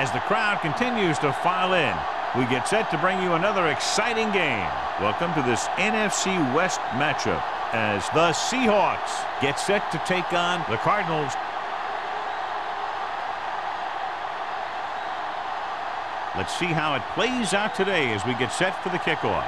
As the crowd continues to file in, we get set to bring you another exciting game. Welcome to this NFC West matchup as the Seahawks get set to take on the Cardinals. Let's see how it plays out today as we get set for the kickoff.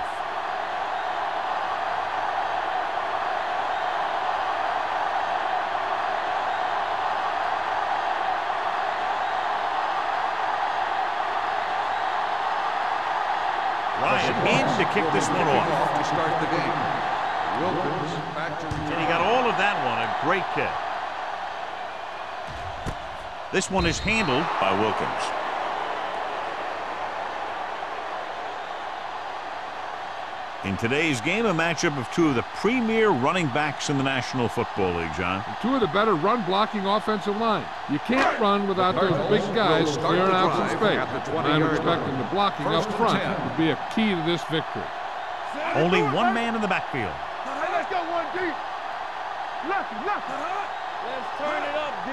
Ryan in to kick this one off. To start the game. Wilkins back to return. And he got all of that one. A great kick. This one is handled by Wilkins. In today's game, a matchup of two of the premier running backs in the National Football League, John. And two of the better run-blocking offensive line. You can't run without those big guys clearing out some space. I'm expecting the blocking up front to be a key to this victory. Only one man in the backfield. Hey, let's go one deep. Let's turn it up, D.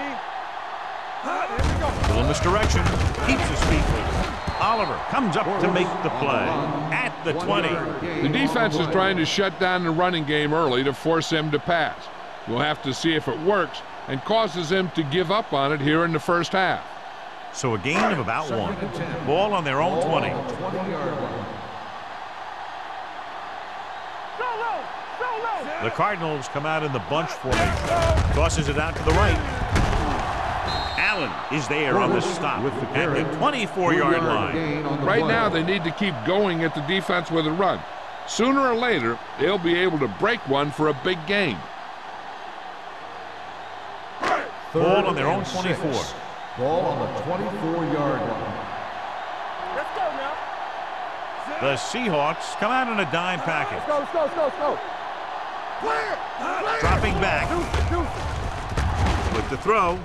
Here we go. Little misdirection. Keeps his feet moving. Oliver comes up to make the play at the 20. The defense is trying to shut down the running game early to force him to pass. We'll have to see if it works and causes him to give up on it here in the first half. So a gain of about one. Ball on their own 20. The Cardinals come out in the bunch formation. Tosses it out to the right. Allen is there on the stop at the 24-yard line. Right now, they need to keep going at the defense with a run. Sooner or later, they'll be able to break one for a big gain. Ball on their own 24. Ball on the 24-yard line. Let's go now. The Seahawks come out in a dime package. Let's go. Clear. Dropping back with the throw.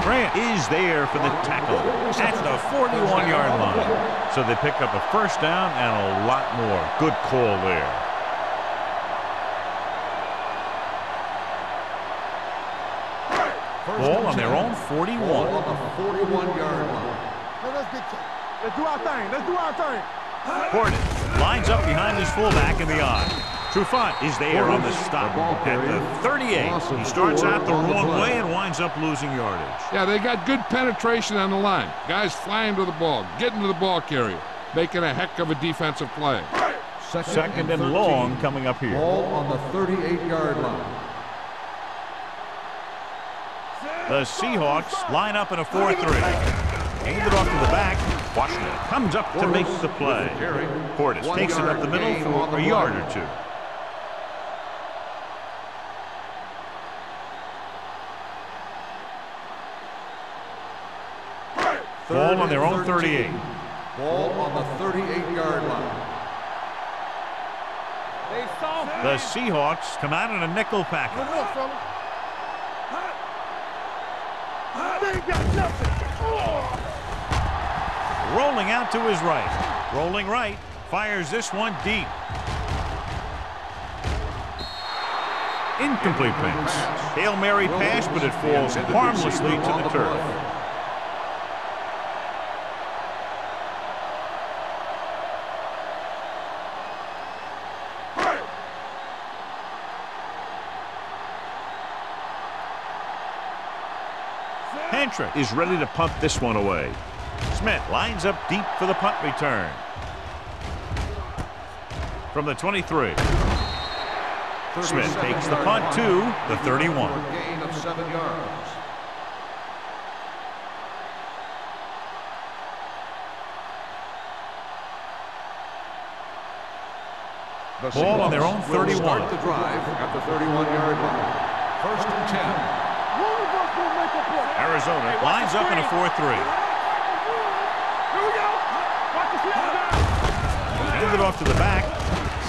Grant is there for the tackle at the 41-yard line. So they pick up a first down and a lot more. Good call there. Ball on their own 41. Ball on the 41-yard line. Let's do our thing. Horton lines up behind his fullback in the eye. Trufant is there on the stop at the 38. He starts out the wrong way and winds up losing yardage. Yeah, they got good penetration on the line. Guys flying to the ball, getting to the ball carrier, making a heck of a defensive play. Second and long coming up here. Ball on the 38-yard line. The Seahawks line up in a 4-3. Handed off to the back. Washington comes up to make the play. Portis takes it up the middle for a yard or two. Ball on their own 38. Ball on the 38-yard line. The Seahawks come out in a nickel package. Rolling out to his right. Rolling right. Fires this one deep. Incomplete pass. Hail Mary pass, but it falls harmlessly to the turf. Hentrick is ready to punt this one away. Smith lines up deep for the punt return. From the 23. Smith takes the punt to the 31. Gain of 7 yards. Ball on their own 31. Start the drive at the 31-yard line. First and 10. Arizona lines up in a 4-3. Hands it off to the back.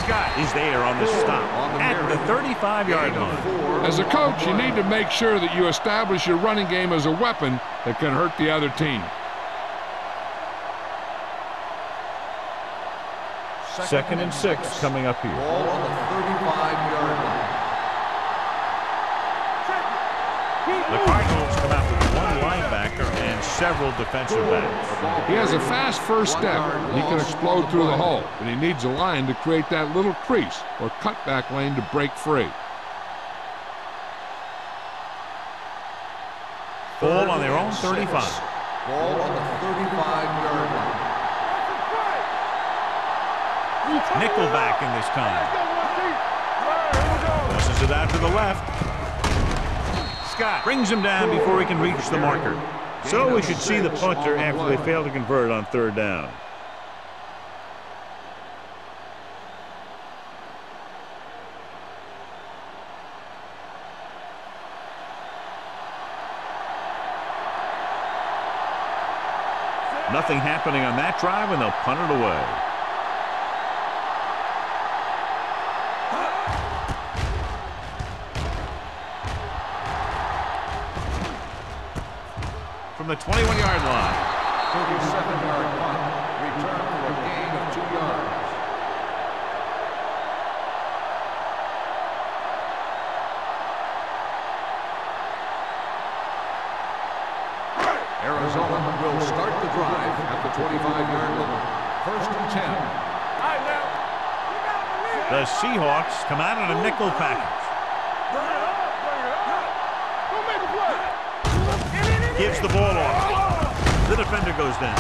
Scott is there on the stop at the 35-yard line. As a coach, you need to make sure that you establish your running game as a weapon that can hurt the other team. Second and 6 coming up here. Ball on the 35-yard line. The Cardinals come out with one linebacker and several defensive backs. He has a fast first step. He can explode through the hole, but he needs a line to create that little crease or cutback lane to break free. Ball on their own 35. Ball on the 35-yard line. Nickelback in this time. Tosses it out to the left. Scott brings him down before he can reach the marker. So we should see the punter after they fail to convert on third down. Nothing happening on that drive, and they'll punt it away. From the 21-yard line. 37-yard punt. Return for a gain of 2 yards. Arizona will start the drive at the 25-yard line. First and 10. The Seahawks come out in a nickel package. Gives the ball off. The defender goes down.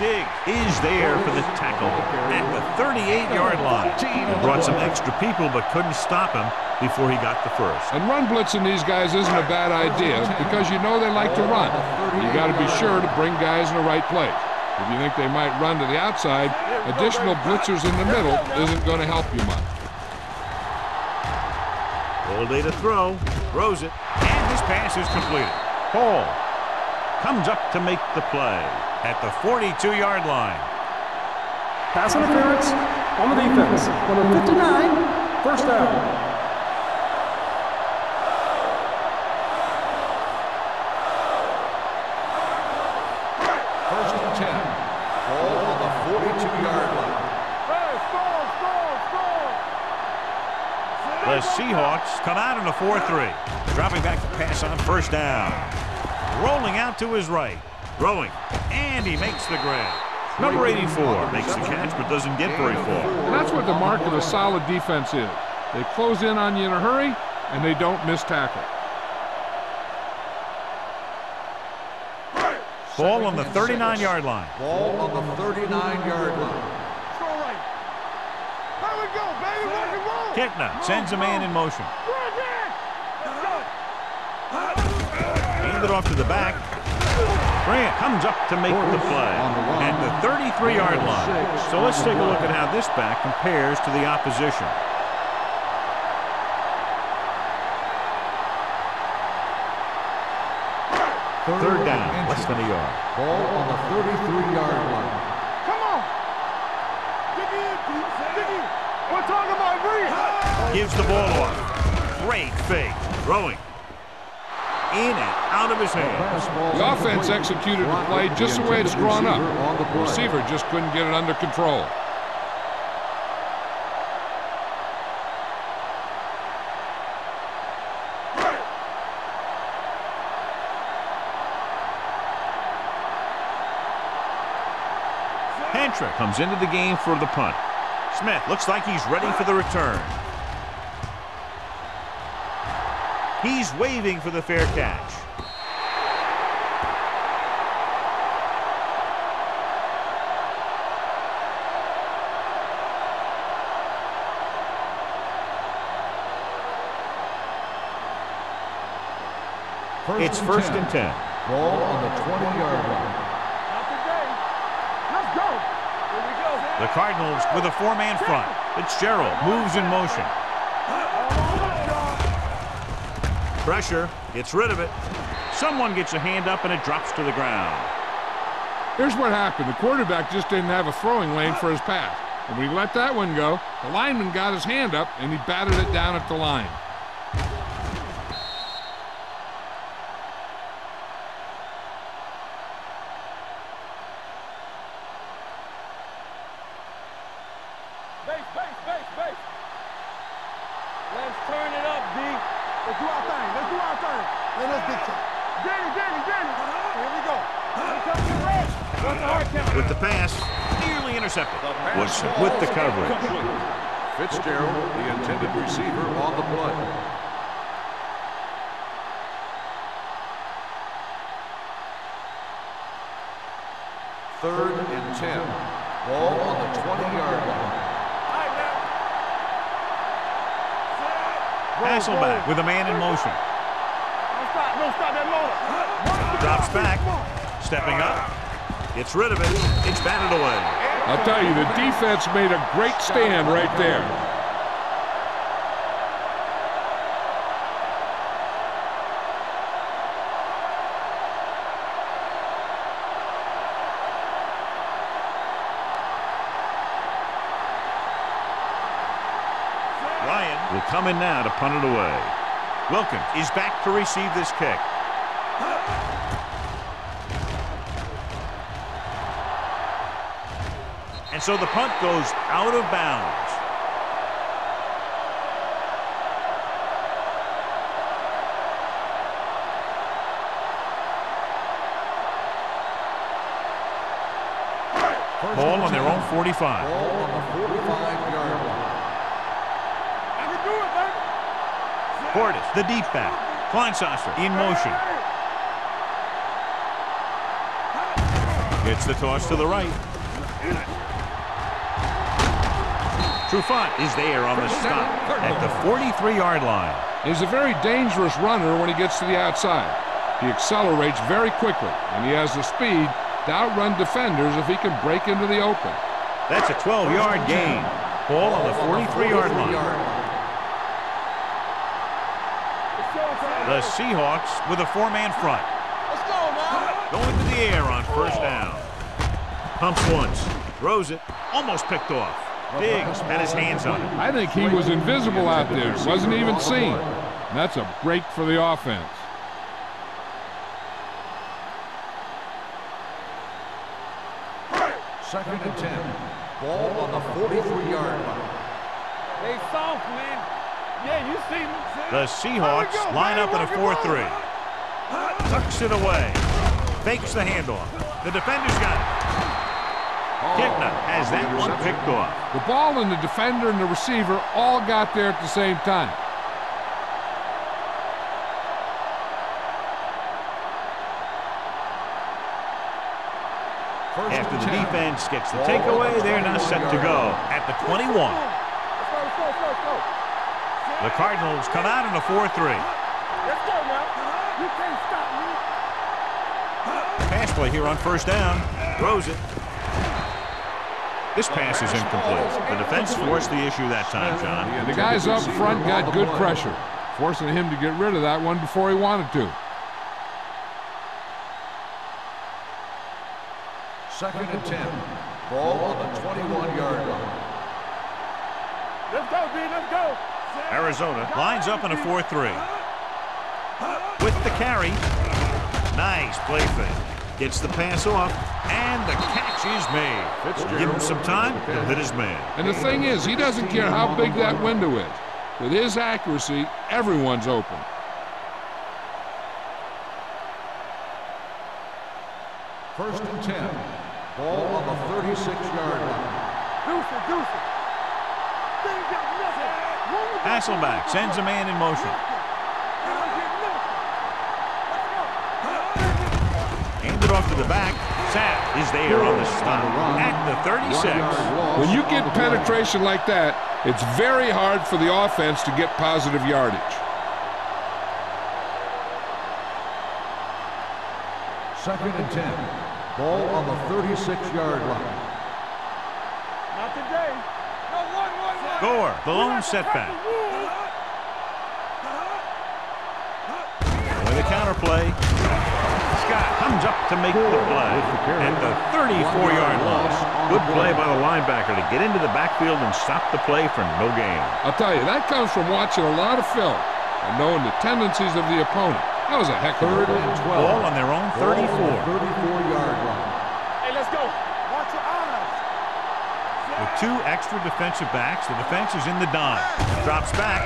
Diggs is there for the tackle at the 38-yard line. He brought some extra people but couldn't stop him before he got the first. And run blitzing these guys isn't a bad idea because you know they like to run. You got to be sure to bring guys in the right place. If you think they might run to the outside, additional blitzers in the middle isn't going to help you much. All day to throw. Throws it. And his pass is completed. Paul comes up to make the play at the 42-yard line. Pass interference on the defense. Number 59, first down. First and 10. Ball on the 42-yard line. The Seahawks come out in a 4-3. Dropping back to pass on first down. Rolling out to his right. Throwing. And he makes the grab. Number 84 makes the catch but doesn't get very far. And that's what the mark of a solid defense is. They close in on you in a hurry, and they don't miss tackle. Ball on the 39-yard line. Ball on the 39-yard line. Kitna sends a man in motion. Handed off to the back. Grant comes up to make the play at the 33-yard line. So let's take a look at how this back compares to the opposition. Third down, less than a yard. Ball on the 33-yard line. Come on. Dig in. We're talking about Bree. Gives the ball off. Great fake. Throwing. In and out of his hands. The offense executed the play just the way it's drawn up. The receiver just couldn't get it under control. Hentra comes into the game for the punt. Smith looks like he's ready for the return. He's waving for the fair catch. It's first and 10. Ball on the 20-yard line. Not today. Let's go. Here we go. The Cardinals with a four-man front. Fitzgerald moves in motion. Pressure, gets rid of it. Someone gets a hand up and it drops to the ground. Here's what happened. The quarterback just didn't have a throwing lane for his pass. And when he let that one go, the lineman got his hand up and he batted it down at the line. Base. Let's turn it up, D. Let's do our thing. Then let's dictate. Get it. Here we go. Here comes the red. What's the hard count? With the pass, nearly intercepted. Woodson with the coverage. Fitzgerald, the intended receiver, on the play. Third and 10. Ball on the 20-yard line. Hasselback with a man in motion. Don't stop that motor. Drops back. Stepping up. Gets rid of it. It's batted away. I'll tell you, the defense made a great stand right there. Ryan will come in now to punt it away. Wilkins is back to receive this kick. And so the punt goes out of bounds. Ball on their own 45. Ball on the 45-yard line. I can do it, man. Portis, the deep back. Kleinsasser in motion. Gets the toss to the right. Trufant is there on the stop at the 43-yard line. He's a very dangerous runner when he gets to the outside. He accelerates very quickly, and he has the speed to outrun defenders if he can break into the open. That's a 12-yard gain. Ball on the 43-yard line. The Seahawks with a four-man front. Let's go, man. Going to the air on first down. Pumps once. Throws it. Almost picked off. Diggs had his hands on it. I think he was invisible out there. Wasn't even seen. And that's a break for the offense. Second and 10. Ball on the 43-yard line. They soft, man. Yeah, you see me. The Seahawks line up in a 4-3. Tucks it away. Fakes the handoff. The defender's got it. Kipna has that one picked off. The ball and the defender and the receiver all got there at the same time. After the defense gets the takeaway, they're now set to go at the 21. The Cardinals come out in a 4-3. Let's go now. You can't stop me. Pass play here on first down. Throws it. This pass is incomplete. The defense forced the issue that time, John. The guys up front got good pressure, forcing him to get rid of that one before he wanted to. Second and 10. Ball on the 21-yard line. Let's go, D. Let's go. Arizona lines up in a 4-3. With the carry. Nice play fake. Gets the pass off, and the catch is made. Give him some time, he'll hit his man. And the thing is, he doesn't care how big that window is. With his accuracy, everyone's open. First and 10. Ball on the 36-yard line. Deuce it. They ain't got nothing. Hasselback sends a man in motion. Handed off to the back. Sapp is there on the stop at the 36. When you get penetration like that, it's very hard for the offense to get positive yardage. Second and 10. Ball on the 36-yard line. Not today. No, one. Gore, the lone setback. With a counterplay. Scott comes up to make the play at the 34-yard line. Good play by the linebacker to get into the backfield and stop the play for no gain. I'll tell you, that comes from watching a lot of film and knowing the tendencies of the opponent. That was a heck of a Third and 12. Ball on their own 34. 34-yard line. Hey, let's go. Watch your eyes. With two extra defensive backs, the defense is in the dime. Drops back.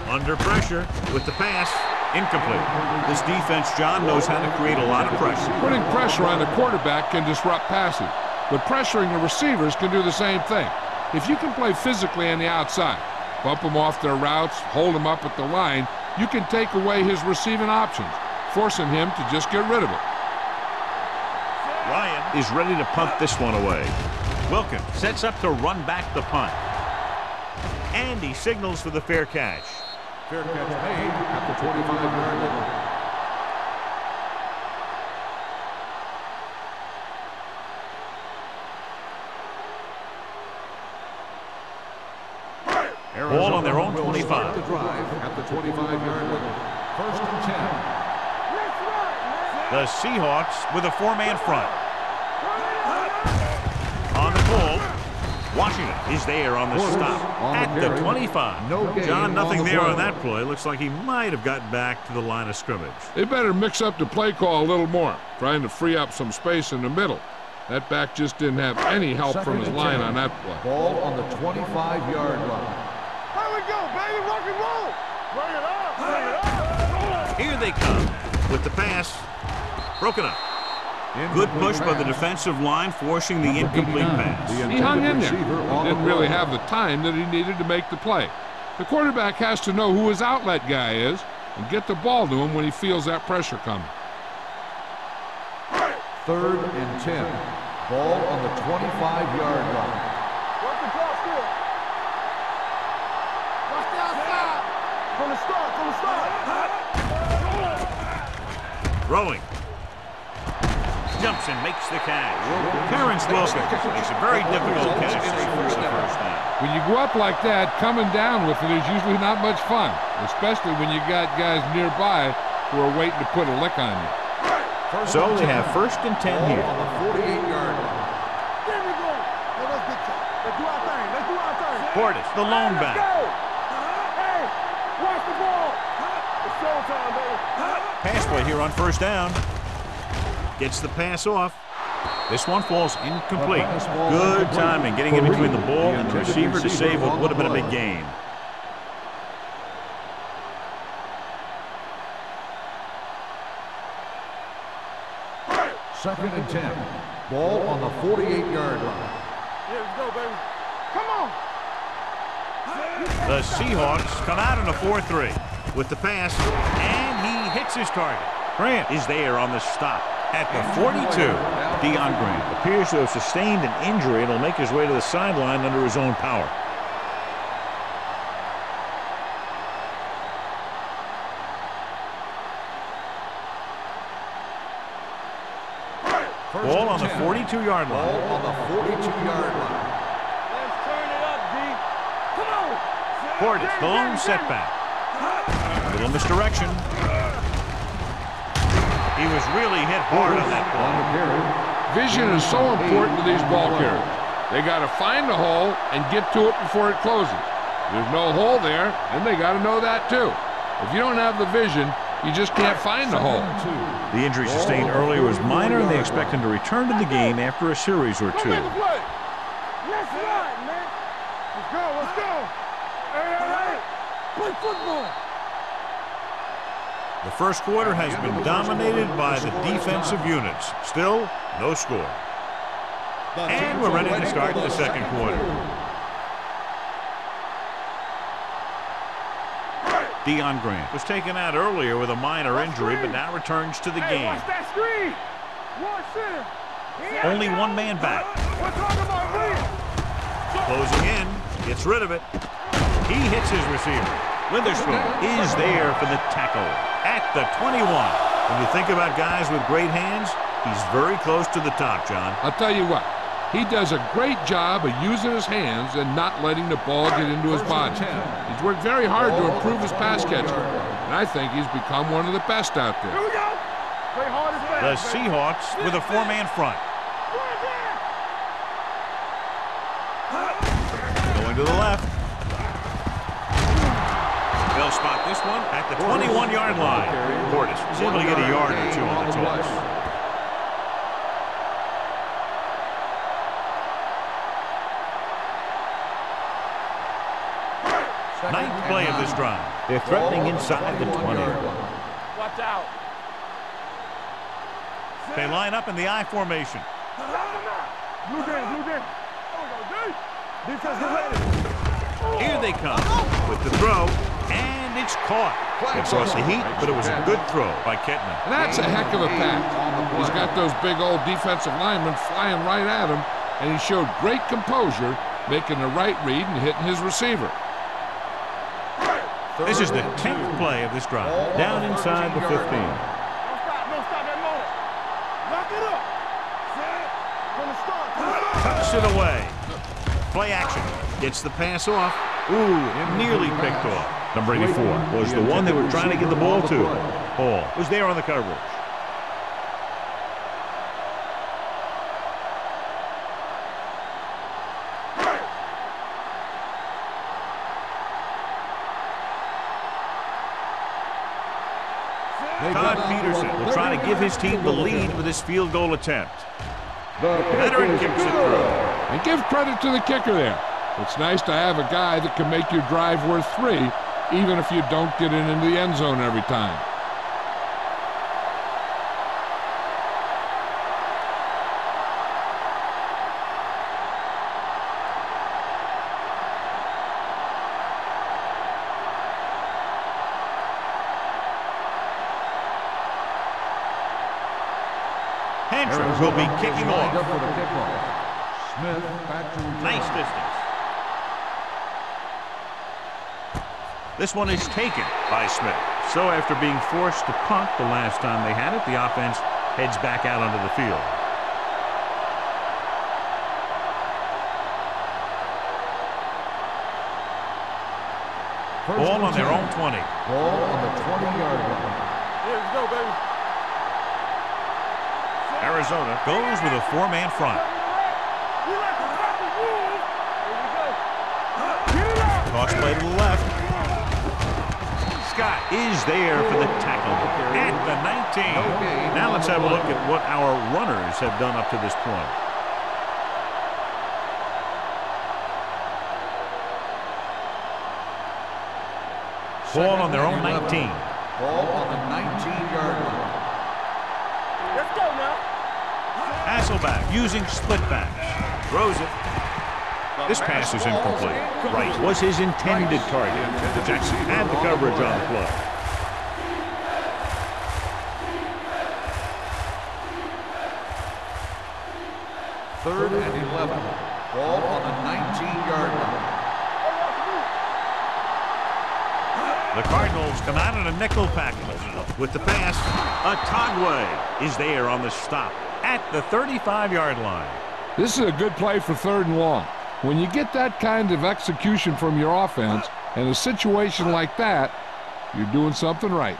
Under pressure with the pass. Incomplete. This defense, John, knows how to create a lot of pressure. Putting pressure on the quarterback can disrupt passing, but pressuring the receivers can do the same thing. If you can play physically on the outside, bump them off their routes, hold them up at the line, you can take away his receiving options, forcing him to just get rid of it. Ryan is ready to punt this one away. Wilkins sets up to run back the punt. And he signals for the fair catch. Fair catch made at the 25-yard line. Ball on their own 25. The drive at the 25-yard line. 1st and 10. The Seahawks with a 4-man front. On the pull, Washington is there on the stop at the 25. John, nothing there on that play. Looks like he might have gotten back to the line of scrimmage. They better mix up the play call a little more, trying to free up some space in the middle. That back just didn't have any help from his line on that play. Ball on the 25-yard line. Here we go, baby, rock and roll. Bring it up, bring it up. Here they come with the pass. Broken up. Good push by the defensive line, forcing the incomplete pass. He hung in there. Didn't really have the time that he needed to make the play. The quarterback has to know who his outlet guy is and get the ball to him when he feels that pressure coming. 3rd and 10. Ball on the 25-yard line. Work the cross still. Watch the outside. From the start, from the start. Throwing. Jumps and makes the catch. Terrence Wilson makes a very difficult catch for the first down. When you go up like that, coming down with it is usually not much fun, especially when you got guys nearby who are waiting to put a lick on you. So they have 1st and 10 here. On the 48-yard line. There we go. Let's get you. Let's do our thing. Let's do our thing. Portis, the lone back. Hey, watch the ball. It's showtime, baby. Pass play here on 1st down. Gets the pass off. This one falls incomplete. Good timing, getting in between the ball and the receiver to save what would have been a big gain. Second and 10. Ball on the 48-yard line. Here we go, baby. Come on. The Seahawks come out in a 4-3 with the pass, and he hits his target. Grant is there on the stop at the 42. Deion Grant appears to have sustained an injury and will make his way to the sideline under his own power. Ball on the 42-yard line. Ball on the 42-yard line. Let's turn it up, D. Come on. Portis, the lone setback. A little misdirection. He was really hit hard on that ball. Vision is so important to these ball carriers. They got to find the hole and get to it before it closes. There's no hole there, and they got to know that too. If you don't have the vision, you just can't find the hole. The injury sustained earlier was minor, and they expect him to return to the game after a series or two. Let's ride, man. Let's go, let's go. Hey. Play football. The first quarter has been dominated by the defensive units. Still, no score. And we're ready to start the second quarter. Deion Grant was taken out earlier with a minor injury, but now returns to the game. Watch that screen. Watch it. Only one man back. We're talking about real. Closing in, gets rid of it. He hits his receiver. Witherspoon is there for the tackle at the 21. When you think about guys with great hands, he's very close to the top, John. I'll tell you what, he does a great job of using his hands and not letting the ball get into his body. He's worked very hard to improve his pass catching, and I think he's become one of the best out there. Here we go. Play hard as The fast. Seahawks with a 4-man front. Going to the left. They'll spot this one at the 21-yard line. Portis is able to get a yard or two on the toss. Ninth play of this drive. They're threatening inside the 20. Watch out. They line up in the I formation. Blue game, blue game. Defense, get ready. Here they come with the throw, and it's caught. It brought the heat, but it was a good throw by Kettman. And that's a heck of a pass. He's got those big old defensive linemen flying right at him, and he showed great composure, making the right read and hitting his receiver. This is the 10th play of this drive, down inside the 15. No stop that motor. Lock it up. Set. From the start. Tucks it away. Play action. Gets the pass off. Ooh, nearly picked off. Number 84 was the one they were trying to get the ball to. Hall was there on the coverage. Todd Peterson will try to give his team the lead with his field goal attempt. The veteran kicks it through. And give credit to the kicker there. It's nice to have a guy that can make your drive worth 3, even if you don't get it into the end zone every time. Hamtramck will be kicking off. Smith back to return. Nice distance. This one is taken by Smith. So after being forced to punt the last time they had it, the offense heads back out onto the field. Ball on their own 20. Ball on the 20-yard line. Here we go, baby. Arizona goes with a 4-man front. Toss play to the left. Scott is there for the tackle at the 19. Now let's have a look at what our runners have done up to this point. Ball on their own 19. Ball on the 19-yard line. Let's go now. Hasselback using split back. Throws it. This pass is incomplete. Right was his intended target. Jackson had the coverage on the play. Third and 11. Ball on the 19-yard line. The Cardinals come out in a nickel package. With the pass, Atagwe is there on the stop at the 35-yard line. This is a good play for 3rd and long. When you get that kind of execution from your offense in a situation like that, you're doing something right.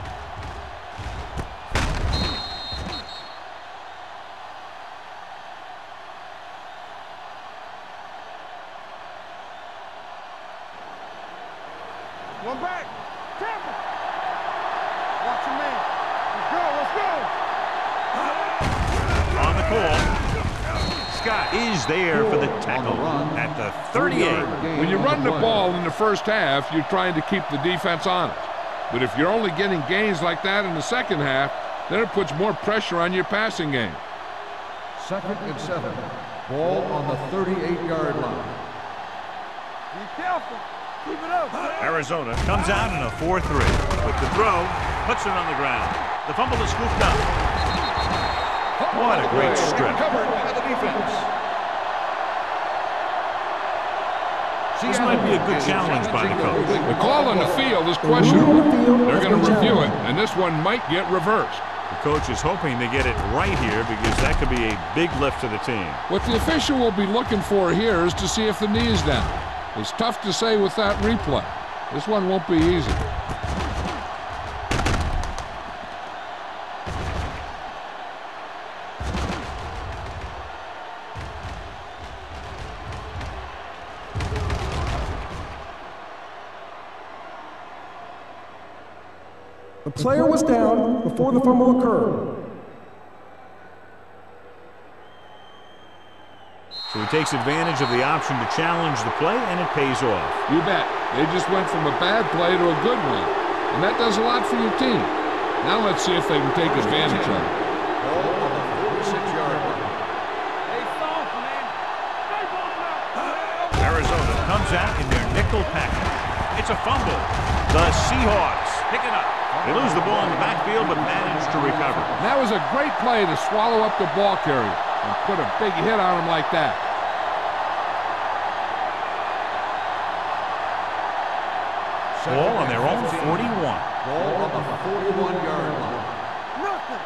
One back. Tampa. Watch your man. Let's go. On the call, Scott is there for the tackle at the 38. When you run the ball in the first half, you're trying to keep the defense honest. But if you're only getting gains like that in the second half, then it puts more pressure on your passing game. 2nd and 7. Ball on the 38-yard line. Be careful. Keep it up. Arizona comes out in a 4-3. With the throw, puts it on the ground. The fumble is scooped up. What a great strip. Covered by the defense. This might be a good challenge by the coach. The call on the field is questionable. They're going to review it, and this one might get reversed. The coach is hoping to get it right here because that could be a big lift to the team. What the official will be looking for here is to see if the knee is down. It's tough to say with that replay. This one won't be easy. The player was down before the fumble occurred. So he takes advantage of the option to challenge the play, and it pays off. You bet. They just went from a bad play to a good one, and that does a lot for your team. Now let's see if they can take advantage of it. Ball on the 46-yard line. Hey, soft, man. Stay ball now. Arizona comes out in their nickel package. It's a fumble. The Seahawks pick it up. They lose the ball in the backfield, but manage to recover. And that was a great play to swallow up the ball carrier and put a big hit on him like that. Ball on their own 41. Ball on the 41-yard line. Nothing.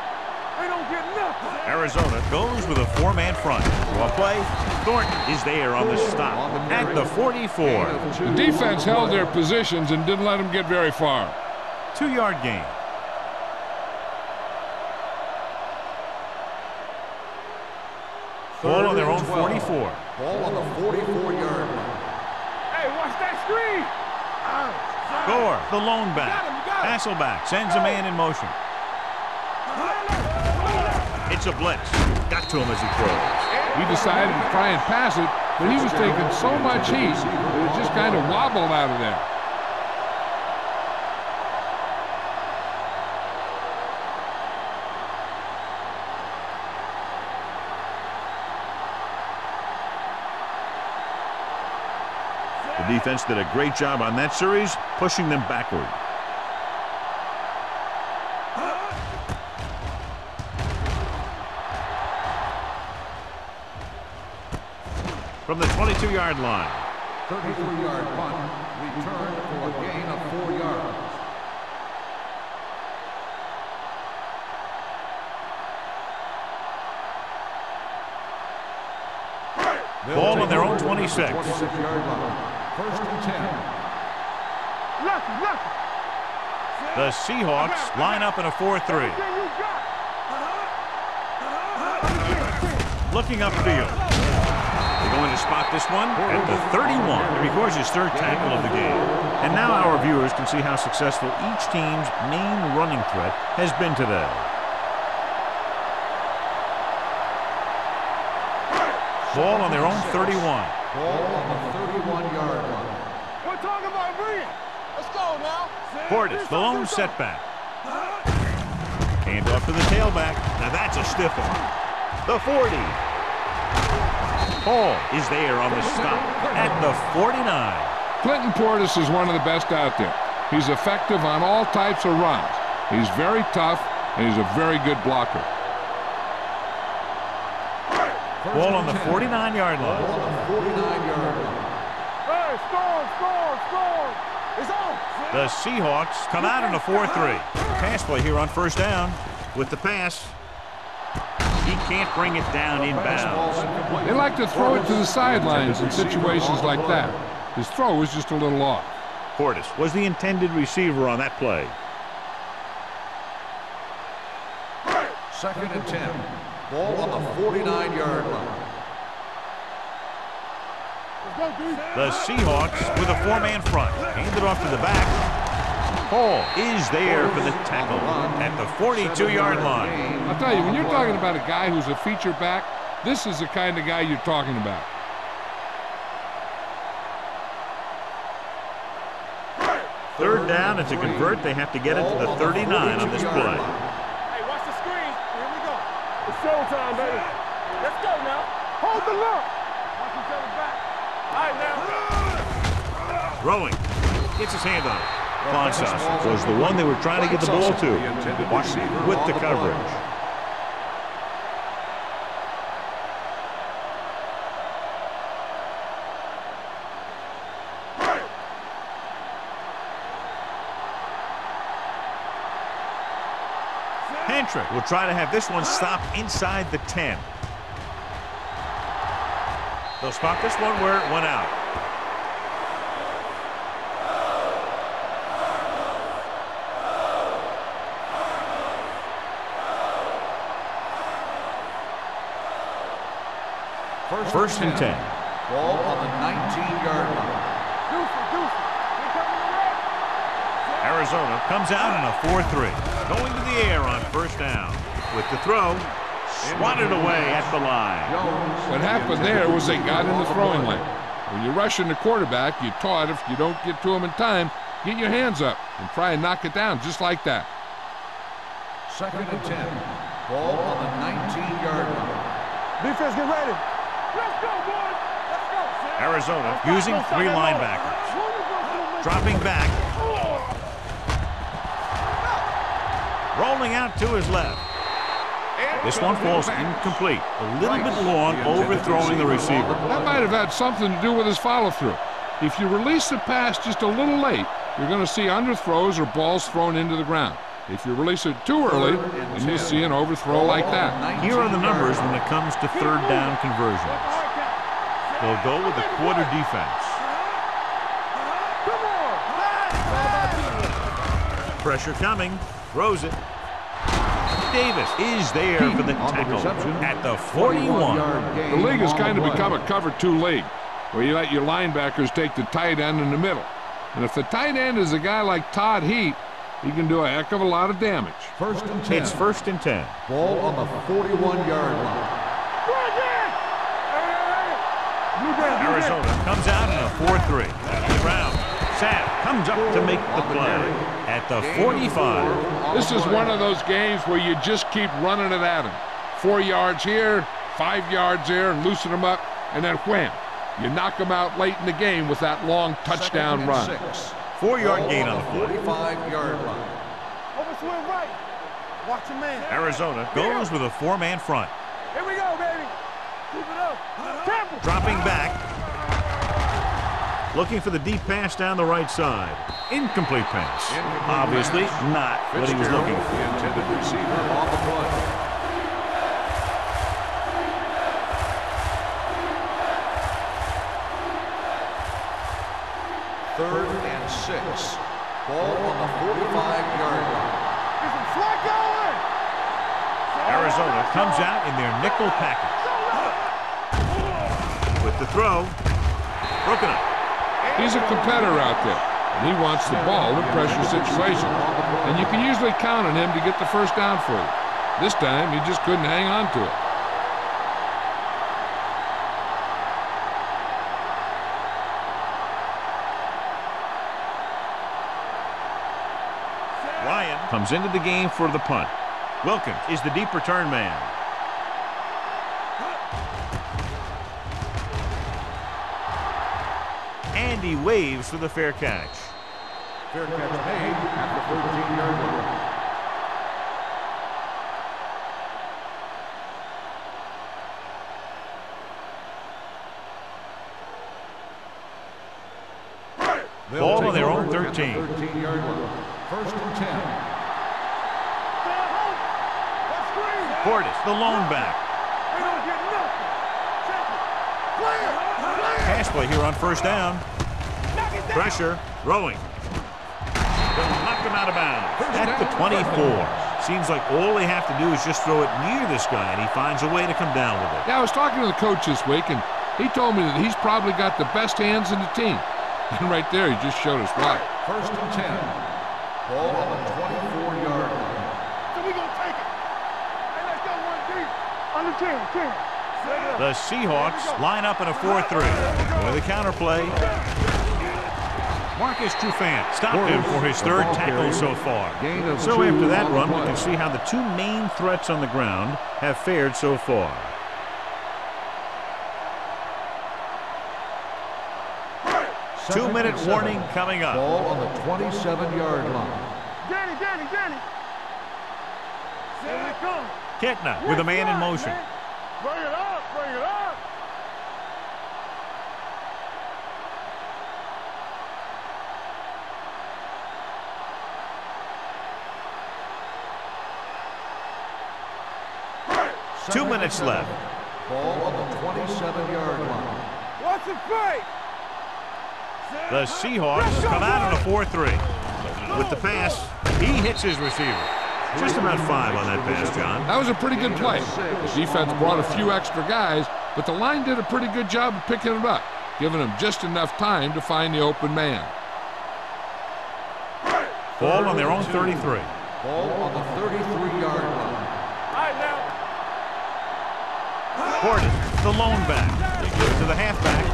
They don't get nothing. Arizona goes with a four-man front. Draw play. Thornton is there on the stop at the 44. The defense held their positions and didn't let them get very far. 2-yard gain. Ball on their own 44. Ball on the 44-yard line. Hey, watch that screen. Gore, the lone back. Hasselback sends a man in motion. It's a blitz. Got to him as he throws. He decided to try and pass it, but he was taking so much heat that it just kind of wobbled out of there. The defense did a great job on that series, pushing them backward. From the 22-yard line. 33-yard punt, returned for a gain of 4 yards. Ball on their own 26. 26-yard line. First and 10. Lucky. The Seahawks line up in a 4-3. Looking upfield. They're going to spot this one at the 31. He records his third tackle of the game. And now our viewers can see how successful each team's main running threat has been today. Ball on their own 31. Ball on the 31-yard line. We're talking about bringing. Let's go now. Portis, the lone setback. Hand off to the tailback. Now that's a stiff one. The 40. Hall is there on the stop at the 49. Clinton Portis is one of the best out there. He's effective on all types of runs. He's very tough, and he's a very good blocker. Ball on the 49-yard Ball line. on the 49-yard line. Hey, score. It's on. The Seahawks come out in a 4-3. Pass play here on first down. With the pass, he can't bring it down inbounds. They like to throw it to the sidelines in situations like that. His throw was just a little off. Portis was the intended receiver on that play. Second and 10. Ball on the 49-yard line. The Seahawks with a four-man front. Handed off to the back. Hall is there for the tackle at the 42-yard line. I'll tell you, when you're talking about a guy who's a feature back, this is the kind of guy you're talking about. Third down, and to convert, they have to get it to the 39 on this play. Hey, watch the screen. Here we go. It's showtime, baby. Let's go now. Hold the look. Watch each other back. All right, now. Throwing. Gets his hand on it. Klonsas was the one they were trying to get the ball to. Washington with the coverage. Hentrick will try to have this one stop inside the 10. They'll spot this one where it went out. First and 10. Ball on the 19-yard line. Arizona comes out in a 4-3. Going to the air on first down. With the throw, swatted away at the line. What happened there was they got in the throwing lane. When you're rushing the quarterback, you're taught if you don't get to him in time, get your hands up and try and knock it down just like that. Second and 10. Ball on the 19-yard line. Defense, get ready. Let's go, boys. Let's go. Arizona using 3 linebackers. Dropping back. Rolling out to his left. This one falls incomplete. A little bit long, overthrowing the receiver. That might have had something to do with his follow-through. If you release the pass just a little late, you're going to see underthrows or balls thrown into the ground. If you release it too early, then you'll see an overthrow like that. Here are the numbers when it comes to third down conversions. They'll go with the quarter defense. Pressure coming. Throws it. Davis is there for the tackle at the 41. The league has kind of become a cover 2 league, where you let your linebackers take the tight end in the middle. And if the tight end is a guy like Todd Heap, he can do a heck of a lot of damage. First and 10. It's first and 10. Ball on the 41-yard line. Arizona comes out in a 4-3. Brown. Sapp comes up to make the play at the 45. This is one of those games where you just keep running it at him. 4 yards here, 5 yards there, and loosen them up, and then wham. You knock them out late in the game with that long touchdown run. 4-yard gain on the play. 45-yard line. Over swing right. Watch your man. Arizona goes with a 4-man front. Here we go, baby. Keep it up. Temple. Dropping back. Looking for the deep pass down the right side. Incomplete pass. Obviously not what he was looking for. The intended receiver on the play. Third and 6. Ball on the 45-yard line. Arizona comes out in their nickel package. With the throw. Broken up. He's a competitor out there, and he wants the ball in pressure situations. And you can usually count on him to get the first down for you. This time, he just couldn't hang on to it. Ryan comes into the game for the punt. Wilkins is the deep return man. And he waves for the fair catch. Fair catch made at the 13-yard line. Ball on their own 13. 13-yard line. First and 10. Portis, the lone back. Pass play here on first down. Pressure, throwing. They'll knock him out of bounds at the 24. Seems like all they have to do is just throw it near this guy, and he finds a way to come down with it. Yeah, I was talking to the coach this week, and he told me that he's probably got the best hands in the team. And right there, he just showed us why. First and 10. Ball on the 24-yard line. So we gonna take it. Hey, let's go one deep. Under 10. The Seahawks line up in a 4-3. With a counterplay. Marcus Trufant stopped him for his third tackle so far. So after that run, we can see how the 2 main threats on the ground have fared so far. Two-minute warning coming up. Ball on the 27-yard line. Danny. Here we come. Ketna with a man in motion. Bring it up. Two minutes left. Ball on the 27-yard line. What's the fight? The Seahawks come out in a 4-3. With the pass, he hits his receiver. Just about 5 on that pass, John. That was a pretty good play. The defense brought a few extra guys, but the line did a pretty good job of picking it up, giving them just enough time to find the open man. Ball on their own 33. Ball on the 33-yard line. All right, now. Portis, the lone back. They give it to the halfback.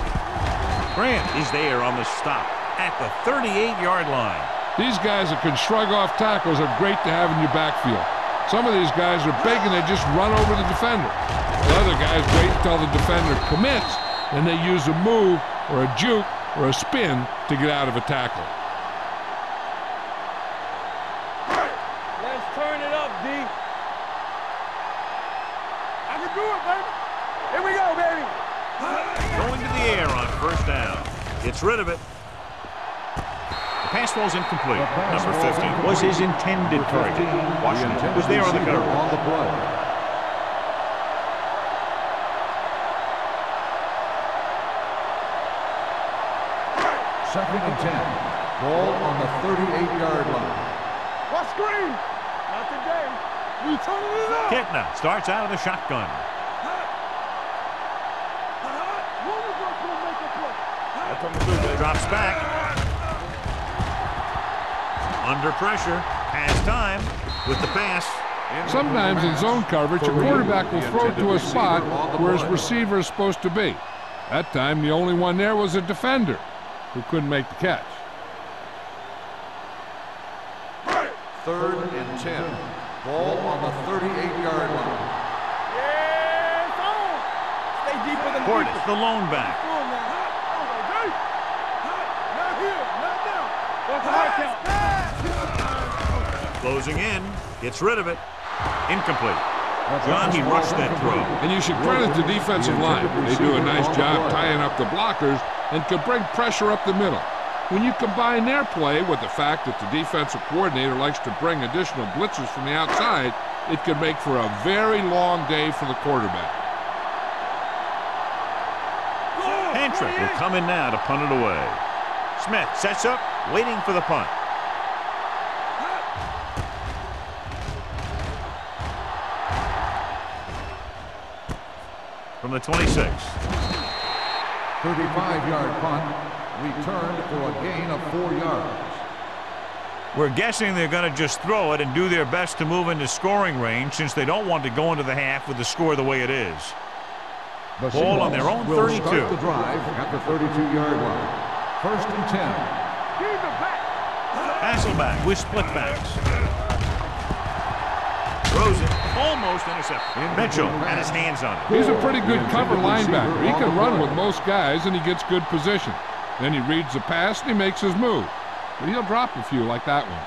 Grant is there on the stop at the 38-yard line. These guys that can shrug off tackles are great to have in your backfield. Some of these guys are big and they just run over the defender. The other guys wait until the defender commits, and they use a move or a juke or a spin to get out of a tackle. Let's turn it up, D. I can do it, baby. Here we go, baby. Going to the air on first down. Gets rid of it. The pass falls incomplete. Number 15 was his intended target. Washington was there on the cover. On the play. Second and 10. Ball on the 38-yard line. What screen? Not today. You turning it up. Kitna starts out of the shotgun. Drops back. Under pressure. Has time with the pass. Sometimes in zone coverage, a quarterback will throw to a spot where his receiver is supposed to be. That time, the only one there was a defender who couldn't make the catch. Third and 10. Ball on the 38-yard line. Yeah, it's on. Stay deep in the Portis, the lone back. Not here, not now. What's the high count? Closing in. Gets rid of it. Incomplete. John, he rushed that throw. And you should credit the defensive line. They do a nice job tying up the blockers and can bring pressure up the middle. When you combine their play with the fact that the defensive coordinator likes to bring additional blitzers from the outside, it could make for a very long day for the quarterback. Pantrick will come in now to punt it away. Smith sets up, waiting for the punt. From the 26. 35-yard punt. Returned for a gain of 4 yards. We're guessing they're going to just throw it and do their best to move into scoring range since they don't want to go into the half with the score the way it is. Ball on their own 32. Start the drive at the 32-yard line. First and 10. Hasselback with split backs. Throws it, almost intercepted. Mitchell had his hands on it. He's a pretty good cover linebacker. He can run with most guys, and he gets good position. Then he reads the pass, and he makes his move. But he'll drop a few like that one.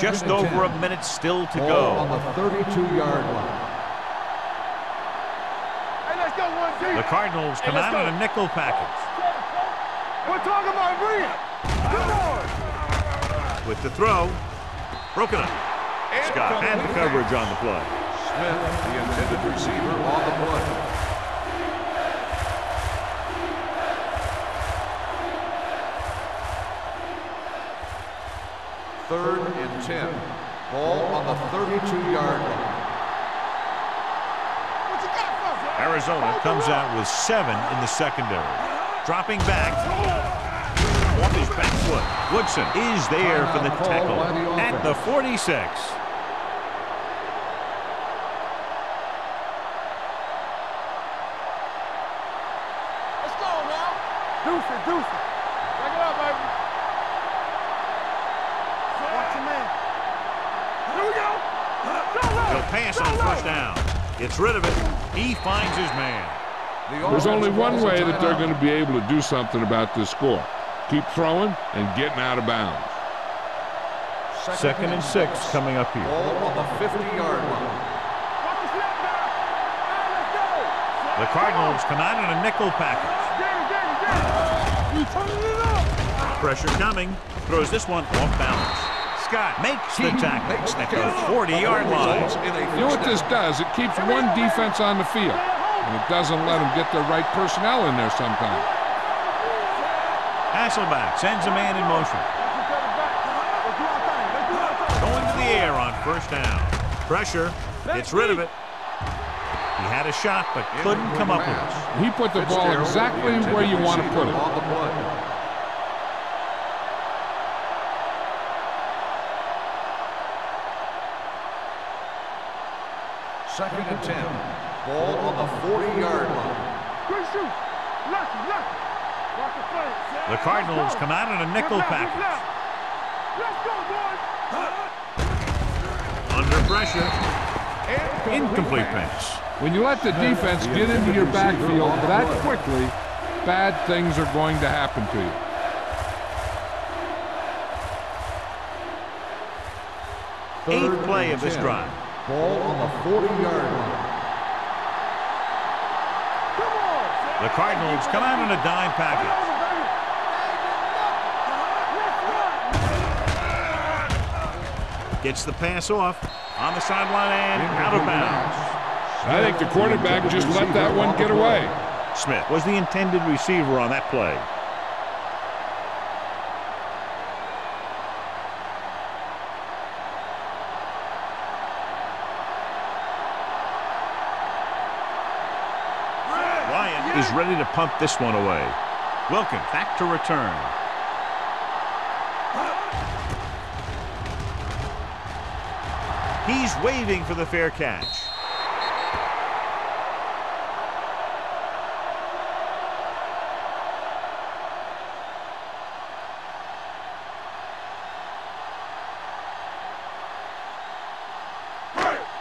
Just over a minute still to go. On the 32-yard line. Hey, let's go, 1-2. The Cardinals come out in a nickel package. We're talking about brilliant. Come on. With the throw. Broken up. Scott had the coverage on the play. Smith, the intended receiver, on the play. Third and 10. Ball on the 32-yard line. What you got for us? Arizona comes out with 7 in the secondary. Dropping back. Off his back foot. Woodson is there for the tackle at the 46. Let's go now. Deuce it. Break it up, baby. Watch your man. Here we go. He'll pass on first down. Gets rid of it. He finds his man. There's only one way that they're going to be able to do something about this score. Keep throwing and getting out of bounds. Second and 6 coming up here. Ball on the 50-yard line. Watch the snap now. Let's go. The Cardinals come out in a nickel package. You turning it up. Pressure coming. Throws this one off balance. Scott makes the tackle at the 40-yard line. You know what this does? It keeps one defense on the field, and it doesn't let them get the right personnel in there sometimes. Hasselback sends a man in motion. Going to the air on first down. Pressure. Gets rid of it. He had a shot, but couldn't come up with it. He put the ball exactly where you want to put it. On the play. Second and 10. Ball on the 40-yard line. Quick shoot. Left. Watch the flank. The Cardinals come out in a nickel package. Let's go, boys. Under pressure. Incomplete pass. When you let the defense get into your backfield that quickly, bad things are going to happen to you. Eighth play of this drive. Ball on the 40-yard line. The Cardinals come out in a dime package. Gets the pass off on the sideline and out of bounds. I think the quarterback just let that one get away. Smith was the intended receiver on that play. Wyatt is ready to punt this one away. Wilkins back to return. He's waving for the fair catch.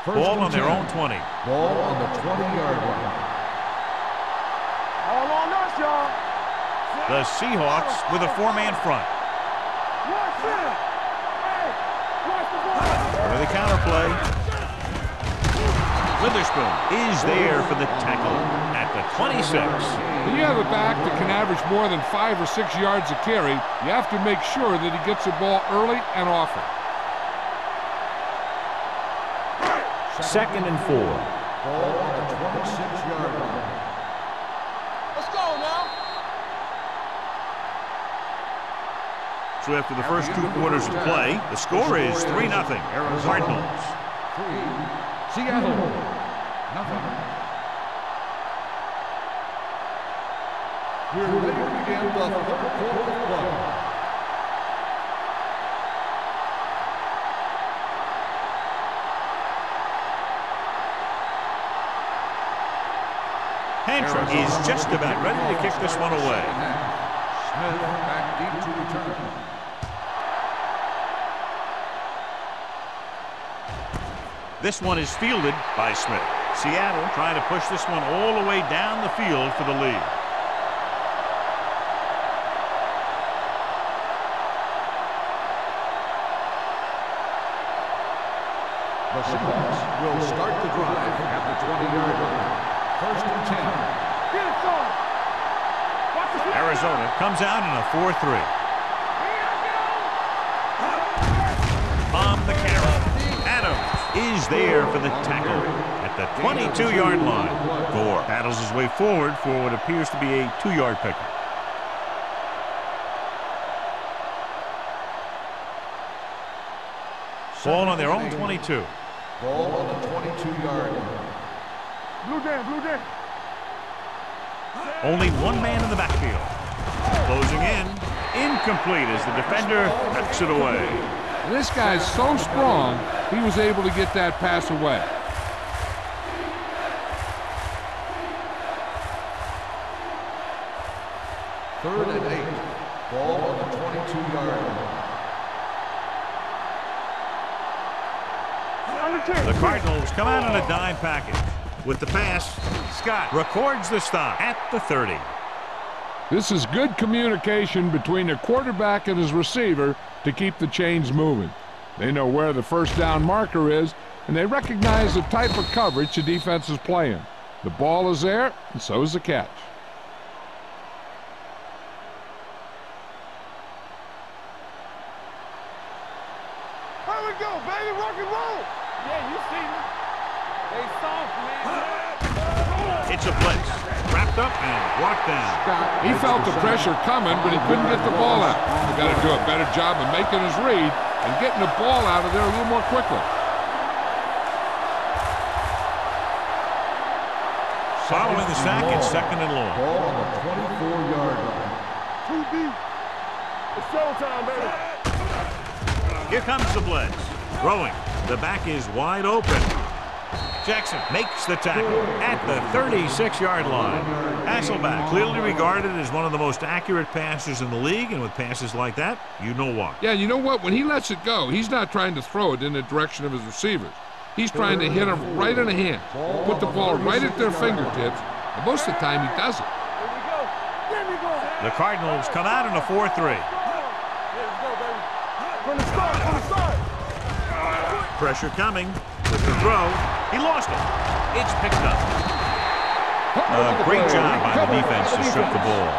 Ball on their own 20. Ball on the 20-yard line. All on us, y'all. The Seahawks with a four-man front. Watch it. Hey, watch the ball. With a counterplay. Witherspoon is there for the tackle at the 26. When you have a back that can average more than 5 or 6 yards a carry, you have to make sure that he gets the ball early and often. 2nd and 4. Ball on the 26-yard line. Let's go now. So after the first 2 quarters of play, the score is 3-0. Cardinals. 3, Seattle, nothing. We're ready to begin the third quarter of play. Hantra is just about ready to kick this one away. Smith back deep to return. This one is fielded by Smith. Seattle trying to push this one all the way down the field for the lead. The Seahawks will start the drive at the 20-yard line. 1st and 10. Get it, son. Watch the Arizona comes out in a 4-3. On the carry. Adams is there for the tackle at the 22-yard line. Gore battles his way forward for what appears to be a 2-yard pickup. Ball on their own 22. Ball on the 22-yard line. Blue down. Only one man in the backfield. Closing in. Incomplete as the defender backs it away. And this guy's so strong, he was able to get that pass away. Third and 8. Ball on the 22-yard line. The Cardinals come out in a dime package. With the pass, Scott records the stop at the 30. This is good communication between the quarterback and his receiver to keep the chains moving. They know where the first down marker is, and they recognize the type of coverage the defense is playing. The ball is there, and so is the catch. Here we go, baby. Rock and roll. Yeah, you see me. They soft, man. It's a blitz. Wrapped up and brought down. He felt the pressure coming, but he couldn't get the ball out. He's got to do a better job of making his read and getting the ball out of there a little more quickly. Following the sack, it's 2nd and long. Ball on the 24-yard line. Too deep. It's showtime, baby. Here comes the blitz. Throwing. The back is wide open. Jackson makes the tackle at the 36-yard line. Hasselback, clearly regarded as one of the most accurate passers in the league, and with passes like that, you know why. Yeah, you know what? When he lets it go, he's not trying to throw it in the direction of his receivers. He's trying to hit them right in the hand, put the ball right at their fingertips, and most of the time he does it. The Cardinals come out in a 4-3. Pressure coming with the throw. He lost it. It's picked up. A great job by the defense to strip the ball.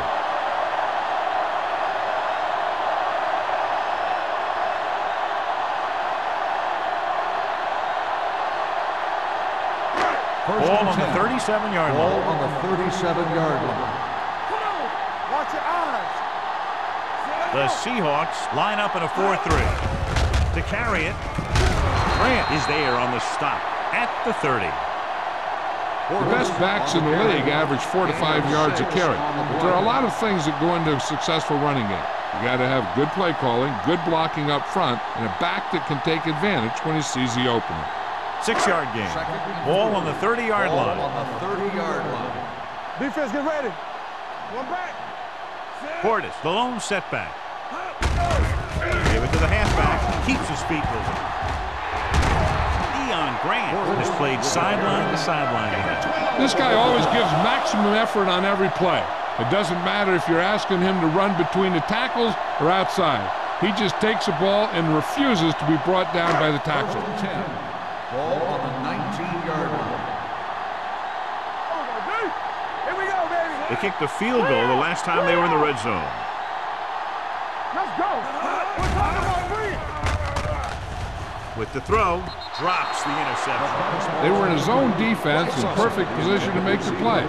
Ball on the 37-yard line. Ball on the 37-yard line. Watch your eyes. The Seahawks line up in a 4-3. To carry it, Grant is there on the stop at the 30. The best backs in the league average 4 to 5 yards a carry. But there are a lot of things that go into a successful running game. You got to have good play calling, good blocking up front, and a back that can take advantage when he sees the opening. 6-yard gain. Ball on the 30-yard line. On the 30-yard line. Defense, get ready. One back. Portis, the lone setback. Give it to the halfback. Keeps his feet moving. Grant has played sideline to sideline. This guy always gives maximum effort on every play. It doesn't matter if you're asking him to run between the tackles or outside. He just takes the ball and refuses to be brought down by the tackle. 10. Ball on the 19-yard line. Here we go, baby. They kicked a field goal the last time they were in the red zone. Let's go. We're talking about free. With the throw, drops the interception. They were in a zone defense in perfect position to make the play.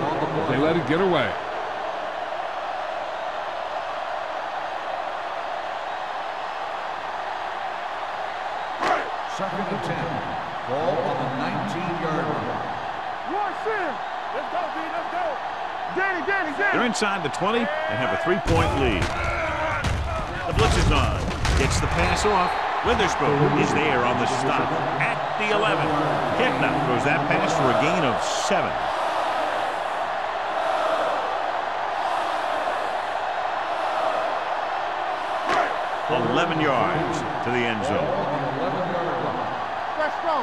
They let it get away. Second and 10. Ball on the 19-yard line. Let's go, B. Let's go. Danny. They're inside the 20 and have a 3-point lead. The blitz is on. Gets the pass off. Witherspoon is there on the stop at the 11. Kepner throws that pass for a gain of 7. $11 yards to the end zone. Let's go.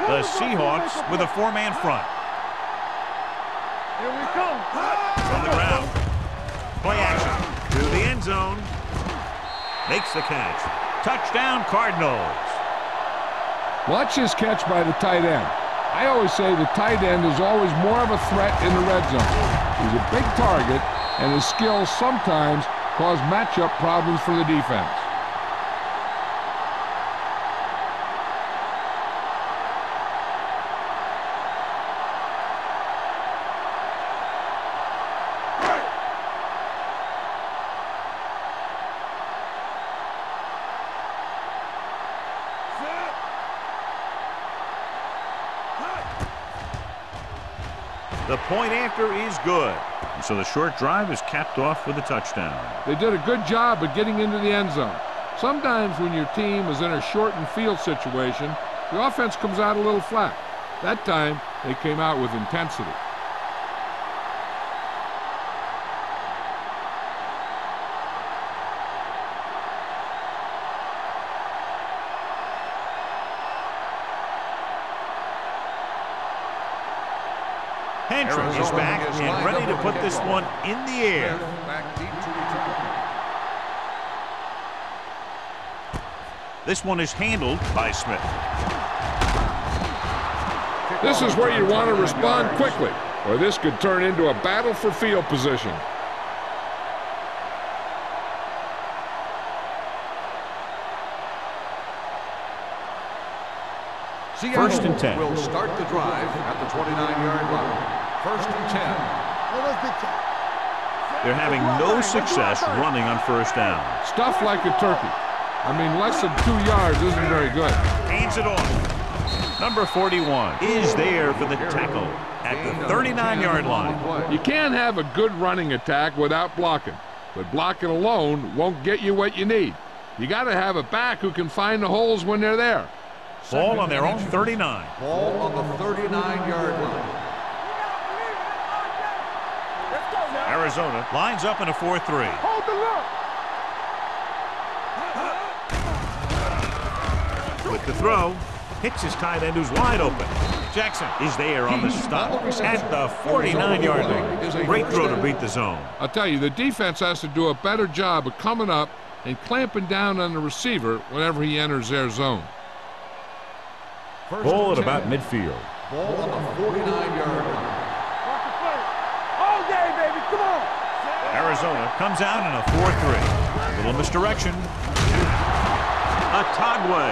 The Seahawks with a 4-man front. Here we come. On the ground. Play action to the end zone. Makes the catch. Touchdown, Cardinals. Watch this catch by the tight end. I always say the tight end is always more of a threat in the red zone. He's a big target, and his skills sometimes cause matchup problems for the defense. The point after is good. And so the short drive is capped off with a touchdown. They did a good job of getting into the end zone. Sometimes when your team is in a shortened field situation, the offense comes out a little flat. That time, they came out with intensity. Henry is back and ready to put this one in the air. Back deep to return. This one is handled by Smith. This is where you want to respond quickly, or this could turn into a battle for field position. First and 10. Will start the drive at the 29-yard line. First and 10. They're having no success running on first down. Stuff like a turkey. I mean, less than 2 yards isn't very good. Hands it off. Number 41 is there for the tackle at the 39-yard line. You can't have a good running attack without blocking, but blocking alone won't get you what you need. You got to have a back who can find the holes when they're there. Ball on their own 39. Ball on the 39-yard line. Let's go now. Arizona lines up in a 4-3. Hold the look. With the throw, hits his tight end who's wide open. Jackson is there on the stop at the 49-yard line. Great throw to beat the zone. I'll tell you, the defense has to do a better job of coming up and clamping down on the receiver whenever he enters their zone. Ball at about midfield. Ball on the 49-yard line. Watch the play. All day, baby. Come on. Arizona comes out in a 4-3. Little misdirection. Atagwe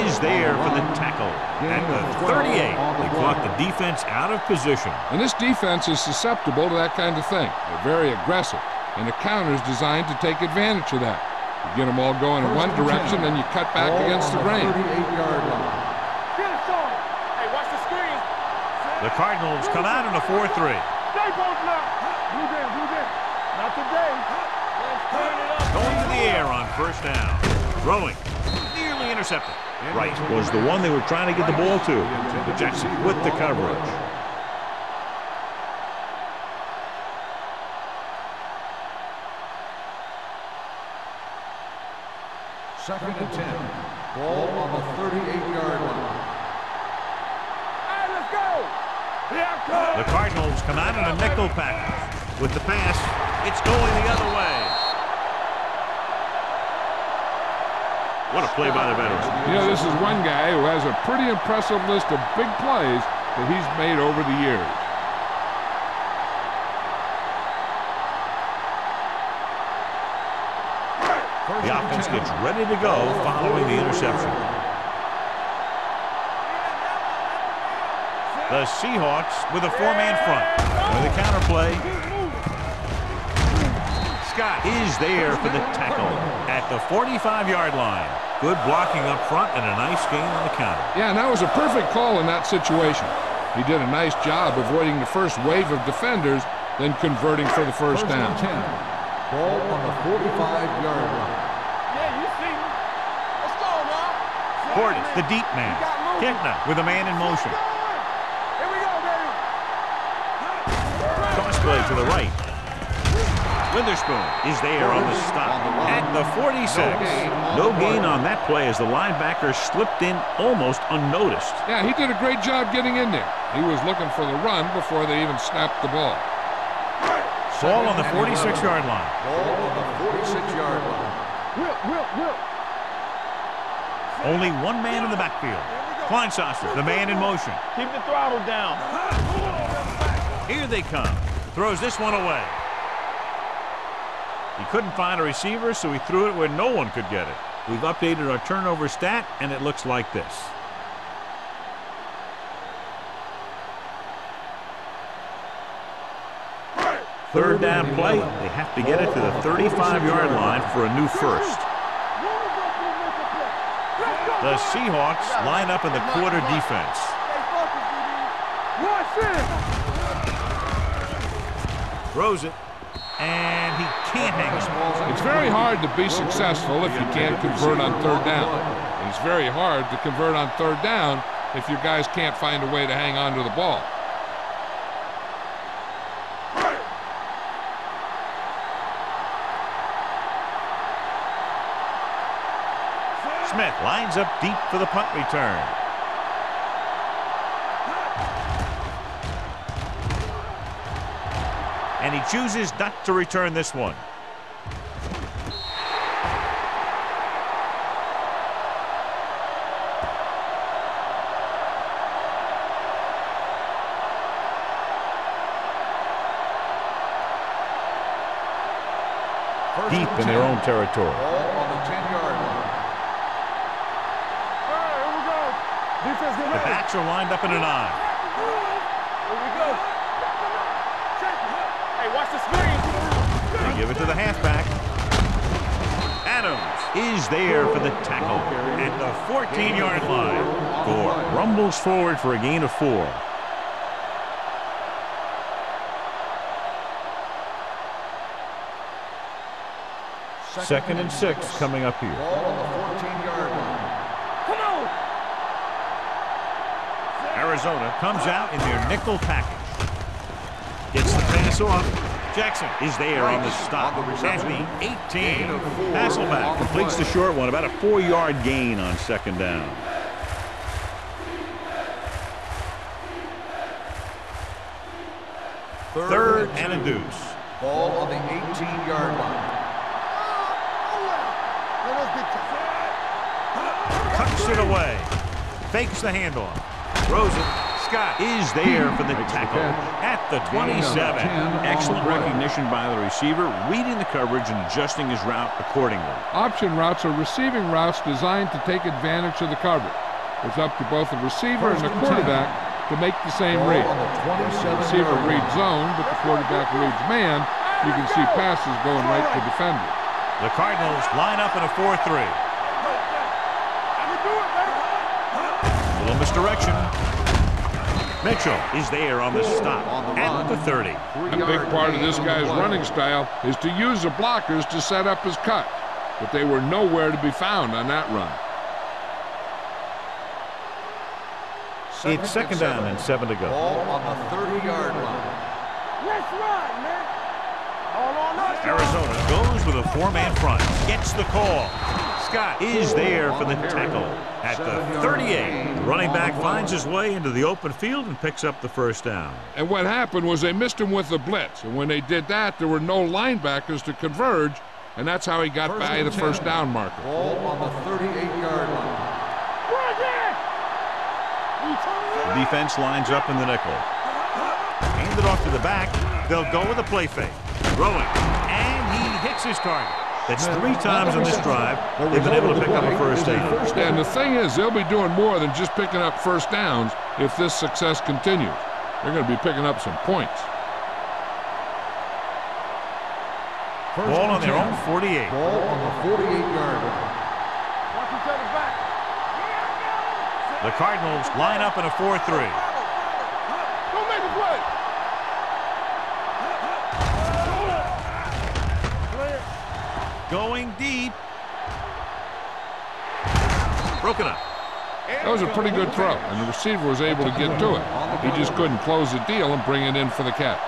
is there for the tackle at the 38. They caught the defense out of position. And this defense is susceptible to that kind of thing. They're very aggressive, and the counter is designed to take advantage of that. You get them all going in one direction, and you cut back against the grain. 38-yard line. Get it, Sean. Hey, watch the screen. The Cardinals come out in a 4-3. Stay both now. Move in, move in. Not today. Let's turn it up. Going to the air on first down. Throwing. Nearly intercepted. Right was the one they were trying to get the ball to. Jackson with the coverage. Second and 10. Ball on the 38-yard line. Hey, let's go. Here I come. The Cardinals come out in a nickel package. With the pass, it's going the other way. What a play by the veterans. You know, this is one guy who has a pretty impressive list of big plays that he's made over the years. The offense gets ready to go following the interception. The Seahawks with a four-man front. With the counterplay. Scott is there for the tackle at the 45-yard line. Good blocking up front and a nice gain on the counter. Yeah, and that was a perfect call in that situation. He did a nice job avoiding the first wave of defenders, then converting for the first down. 10. Ball on the 45-yard line. Yeah, you see me. Let's go now. Portis, the deep man. Kentner with a man in motion. Here we go, baby. Toss play to the right. Witherspoon is there on the stop at the 46. No gain on that play as the linebacker slipped in almost unnoticed. Yeah, he did a great job getting in there. He was looking for the run before they even snapped the ball. Ball on the 46-yard line. Ball on the 46-yard line. Whip. Only one man in the backfield. Kleinsasser, the man in motion. Keep the throttle down. Here they come. Throws this one away. He couldn't find a receiver, so he threw it where no one could get it. We've updated our turnover stat, and it looks like this. Third down play. They have to get it to the 35-yard line for a new first. The Seahawks line up in the quarter defense. Throws it, and he can't hang it. It's very hard to be successful if you can't convert on third down. And it's very hard to convert on third down if your guys can't find a way to hang on to the ball. Smith lines up deep for the punt return. And he chooses not to return this one. Deep in their own territory. Ball on the 10-yard line. Here we go. Defense get The ready. backs are lined up in an eye. Here we go. Hey, watch the screen. They give it to the halfback. Adams is there for the tackle at the 14-yard line. Gore rumbles forward for a gain of 4. Second and 6 coming up here. Ball on the 14-yard line. Come on. Arizona comes out in their nickel package. Gets the pass off. Jackson is there on the stop. That's the 18. Hasselback completes the short one, about a 4-yard gain on second down. Third and a deuce. Ball on the 18-yard line. Cuts it away. Fakes the handoff. Throws it. Scott is there for the tackle at the 27. Excellent recognition by the receiver, reading the coverage and adjusting his route accordingly. Option routes are receiving routes designed to take advantage of the coverage. It's up to both the receiver and the quarterback to make the same read. The receiver reads zone, but the quarterback reads man. You can see passes going right to defenders. The Cardinals line up in a 4-3. Little misdirection. Mitchell is there on the stop at the 30. A big part of this guy's running style is to use the blockers to set up his cut, but they were nowhere to be found on that run. It's second down and 7 to go. Ball on the 30-yard line. Let's run, man. All on us. Arizona goes with a 4-man front. Gets the call. Scott is there for the tackle at the 38. The running back finds his way into the open field and picks up the first down. And what happened was they missed him with the blitz. And when they did that, there were no linebackers to converge, and that's how he got by the first down marker. Ball on the 38-yard line. The defense lines up in the nickel. Hand it off to the back. They'll go with a play fake. Throwing. And he hits his target. That's 3 times in this drive they've been able to pick up a first down. And the thing is, they'll be doing more than just picking up first downs if this success continues. They're going to be picking up some points. Ball on their own 48. Ball on the 48-yard line. Watch each other back. The Cardinals line up in a 4-3. Don't make a play. Going deep. Broken up. That was a pretty good throw, and the receiver was able to get to it. He just couldn't close the deal and bring it in for the catch.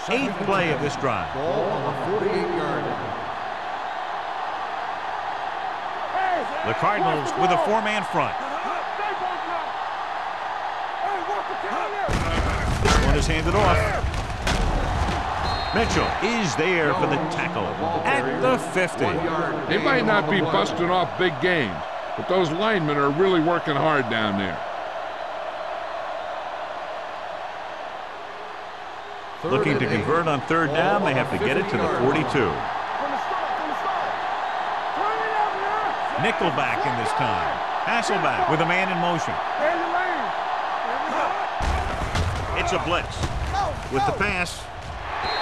Eighth play of this drive. Ball on the 48-yard line. The Cardinals with a 4-man front. This one is handed off. Mitchell is there for the tackle at the 50. They might not be busting off big games, but those linemen are really working hard down there. Looking to convert on third down, they have to get it to the 42. Nickelback in this time. Hasselback with a man in motion. It's a blitz. With the pass,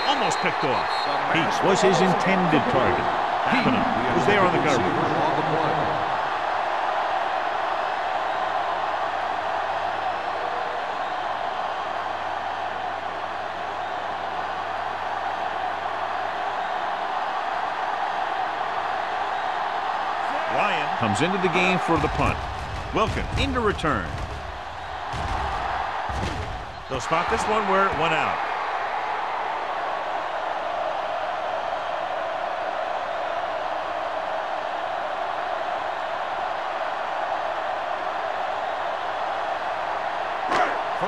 almost picked off. Peace was his intended target. Kavanaugh was there on the coverage. Ryan comes into the game for the punt. Wilkin into return. They'll spot this one where it went out.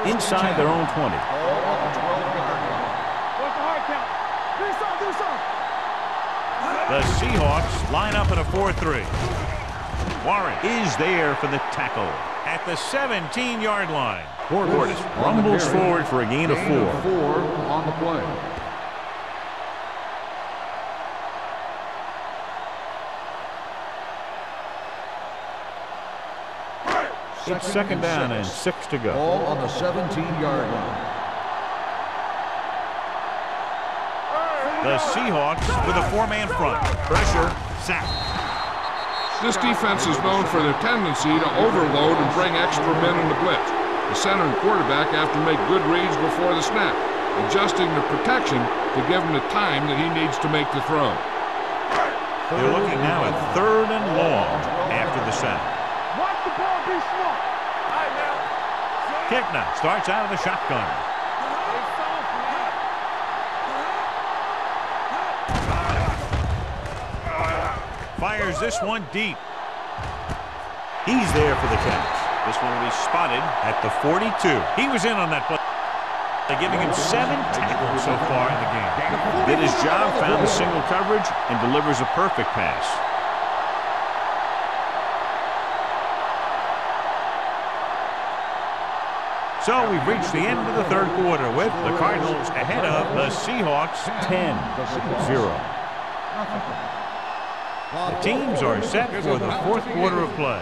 Inside their own 20. The Seahawks line up in a 4-3. Warren is there for the tackle at the 17-yard line. Portis rumbles forward for a gain of 4. 4 on the play. It's second down and 6 to go. Ball on the 17-yard line. The Seahawks with a 4-man front. Pressure, sack. This defense is known for their tendency to overload and bring extra men in the blitz. The center and quarterback have to make good reads before the snap, adjusting the protection to give him the time that he needs to make the throw. They're looking now at 3rd and long after the sack. Watch the ball, be smart. All right, now. Kickner starts out of the shotgun. Fires this one deep. He's there for the catch. This one will be spotted at the 42. He was in on that play, giving him 7 tackles so far in the game. Did his job, found the single coverage, and delivers a perfect pass. So we've reached the end of the 3rd quarter with the Cardinals ahead of the Seahawks 10-0. The teams are set for the 4th quarter of play.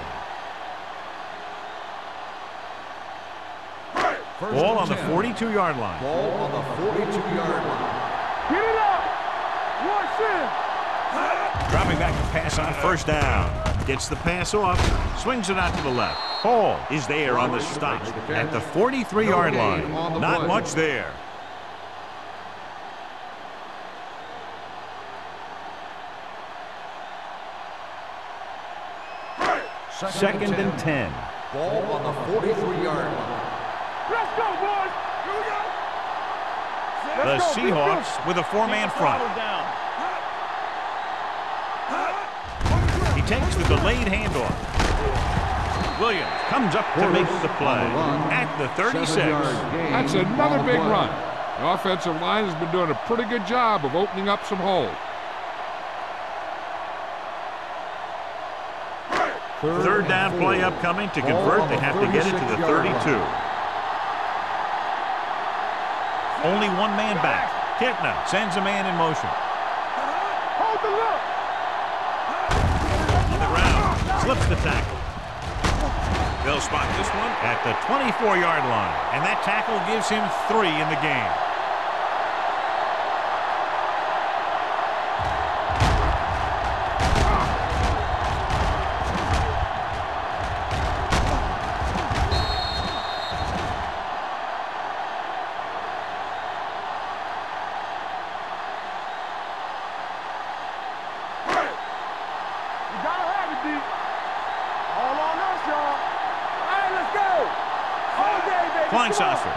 Ball on the 42-yard line. Ball on the 42-yard line. Get it up. Watch it. Dropping back to pass on 1st down. Gets the pass off. Swings it out to the left. Hall is there on the stop at the 43-yard line. Not much there. Second and 10. Ball on the 43-yard line. Let's go, boys. Here we go. The Seahawks with a 4-man front. He takes the delayed handoff. Williams comes up to make the play at the 36. That's another big run. The offensive line has been doing a pretty good job of opening up some holes. 3rd down play upcoming. To convert, they have to get it to the 32. Only 1 man back. Kittner sends a man in motion. Hold the look. On the ground, slips the tackle. They'll spot this one at the 24-yard line, and that tackle gives him 3 in the game.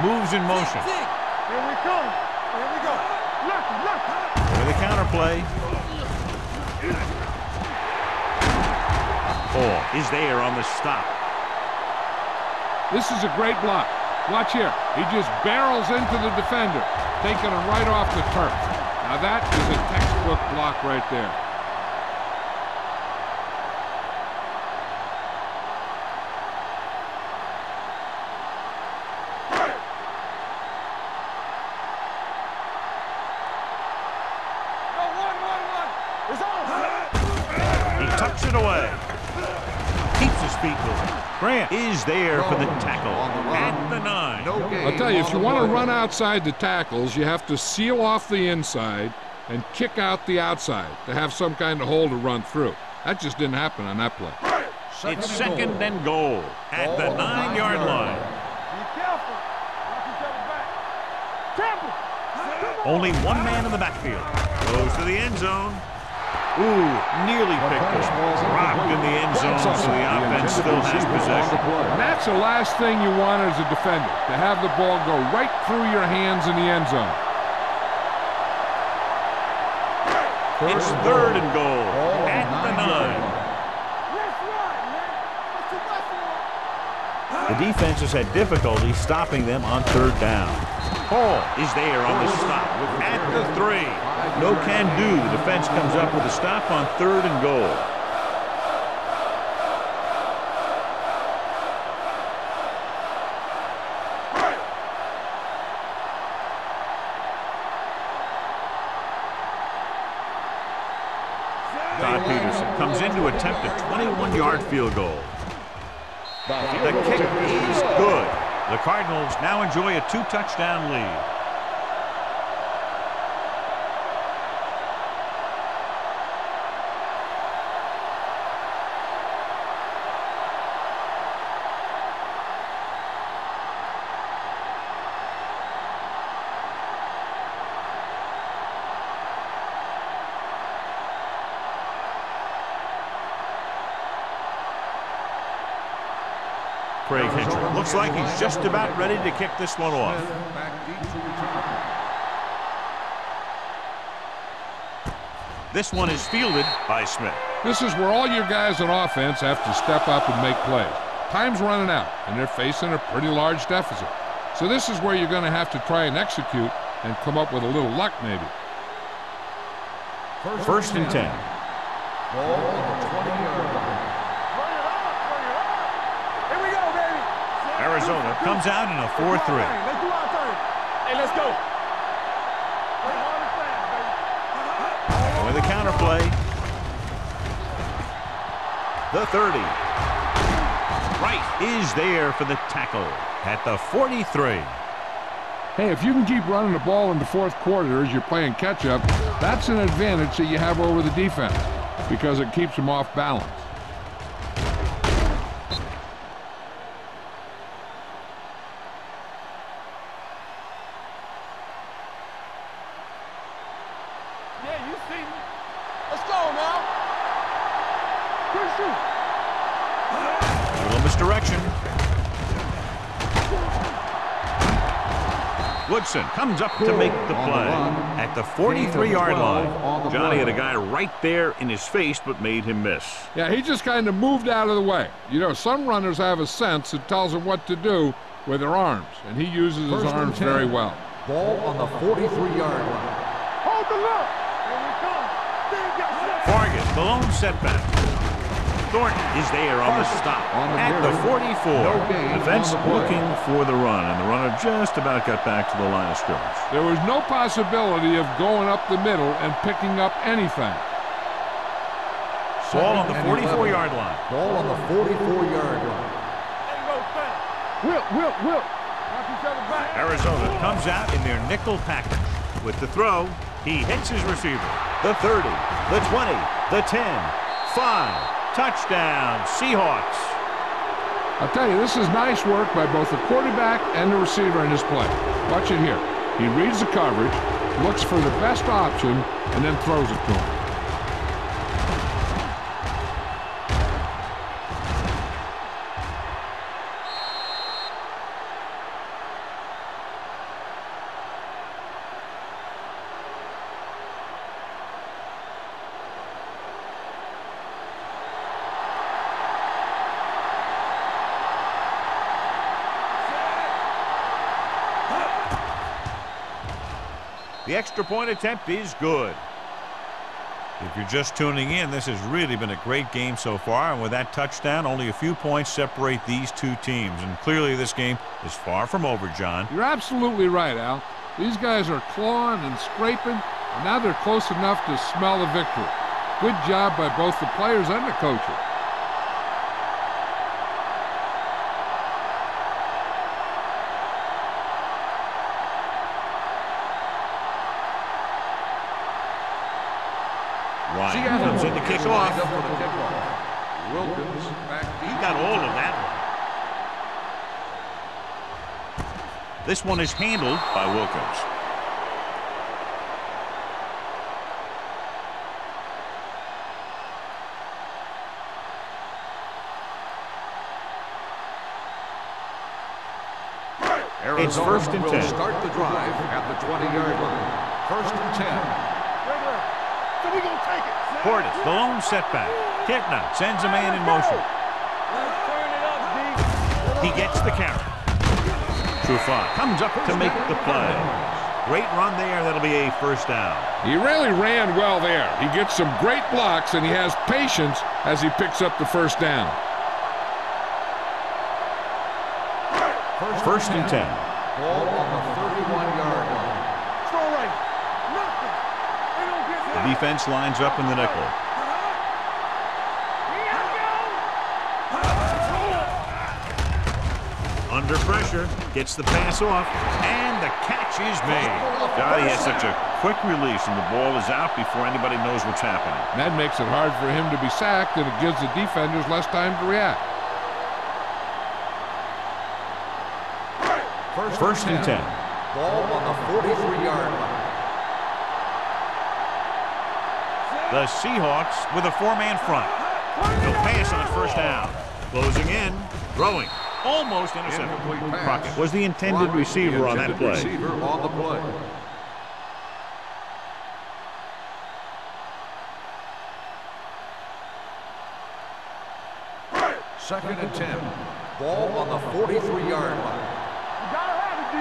Moves in motion. Here we come. Here we go. Lucky. With a counter play. Hall is there on the stop. This is a great block. Watch here. He just barrels into the defender, taking him right off the turf. Now that is a textbook block right there. Grant is there for the tackle at the 9. I'll tell you, if you want to run outside the tackles, you have to seal off the inside and kick out the outside to have some kind of hole to run through. That just didn't happen on that play. It's 2nd and goal at the 9-yard line. Be careful. Watch each other back. Temple. Only 1 man in the backfield. Goes to the end zone. Ooh, nearly picked off. Rocked in the end zone, so the offense still has possession. And that's the last thing you want as a defender, to have the ball go right through your hands in the end zone. It's 3rd and goal at the 9. The defense has had difficulty stopping them on 3rd down. Hall is there on the stop at the 3. No can do. The defense comes up with a stop on 3rd and goal. Todd Peterson comes in to attempt a 21-yard field goal. The kick is good. The Cardinals now enjoy a 2-touchdown lead. Craig Hitcher. Looks like he's just about ready to kick this one off. This one is fielded by Smith. This is where all your guys on offense have to step up and make plays. Time's running out, and they're facing a pretty large deficit. So this is where you're going to have to try and execute and come up with a little luck, maybe. First and 10. Ball on the 20-yard line. Here we go, baby. Arizona comes out in a 4-3. Let's do our turn. Hey, let's go. With a counter play. The 30. Wright is there for the tackle at the 43. Hey, if you can keep running the ball in the fourth quarter as you're playing catch-up, that's an advantage that you have over the defense because it keeps them off balance. Yeah, you see me. Let's go now. Good shoot. A little misdirection. Woodson comes up to make the play at the 43-yard line. Johnny had a guy right there in his face, but made him miss. Yeah, he just kind of moved out of the way. You know, some runners have a sense that tells them what to do with their arms, and he uses his arms very well. Ball on the 43-yard line. Hold the look. Here we come. Fargus, the lone setback. Thornton is there on the stop at the 44. Defense looking for the run, and the runner just about got back to the line of scrimmage. There was no possibility of going up the middle and picking up anything. Ball on the 44-yard line. Ball on the 44-yard line. Whip. Watch each other back. Arizona comes out in their nickel package. With the throw, he hits his receiver. The 30, the 20, the 10, 5. Touchdown, Seahawks. I'll tell you, this is nice work by both the quarterback and the receiver in his play. Watch it here. He reads the coverage, looks for the best option, and then throws it to him. The extra point attempt is good. If you're just tuning in, this has really been a great game so far, and with that touchdown, only a few points separate these two teams, and clearly this game is far from over, John. You're absolutely right, Al. These guys are clawing and scraping, and now they're close enough to smell the victory. Good job by both the players and the coaches. Ryan comes in to kick off. Wilkins back deep. He got all of that one. This one is handled by Wilkins. It's first and 10. Start the drive at the 20-yard line. First and 10. So we gonna take it. Portis, the lone setback. Kitna sends a man in motion. Turn it up, D. He gets the carry. Trufant comes up to make the play. Great run there. That'll be a first down. He really ran well there. He gets some great blocks, and he has patience as he picks up the first down. First and 10. Ball on the 31-yard line. Strong right. Nothing. They don't get The defense lines up in the nickel. Under pressure, gets the pass off, and the catch is made. God, he has such a quick release, and the ball is out before anybody knows what's happening. And that makes it hard for him to be sacked, and it gives the defenders less time to react. First and 10. Ball on the 43-yard line. The Seahawks with a four-man front. They'll pass on first down. Closing in, throwing. Almost intercepted. Incomplete pass. Crockett was the intended receiver on that play. Receiver on the play. Second and 10. Ball on the 43-yard line. You gotta have it, D.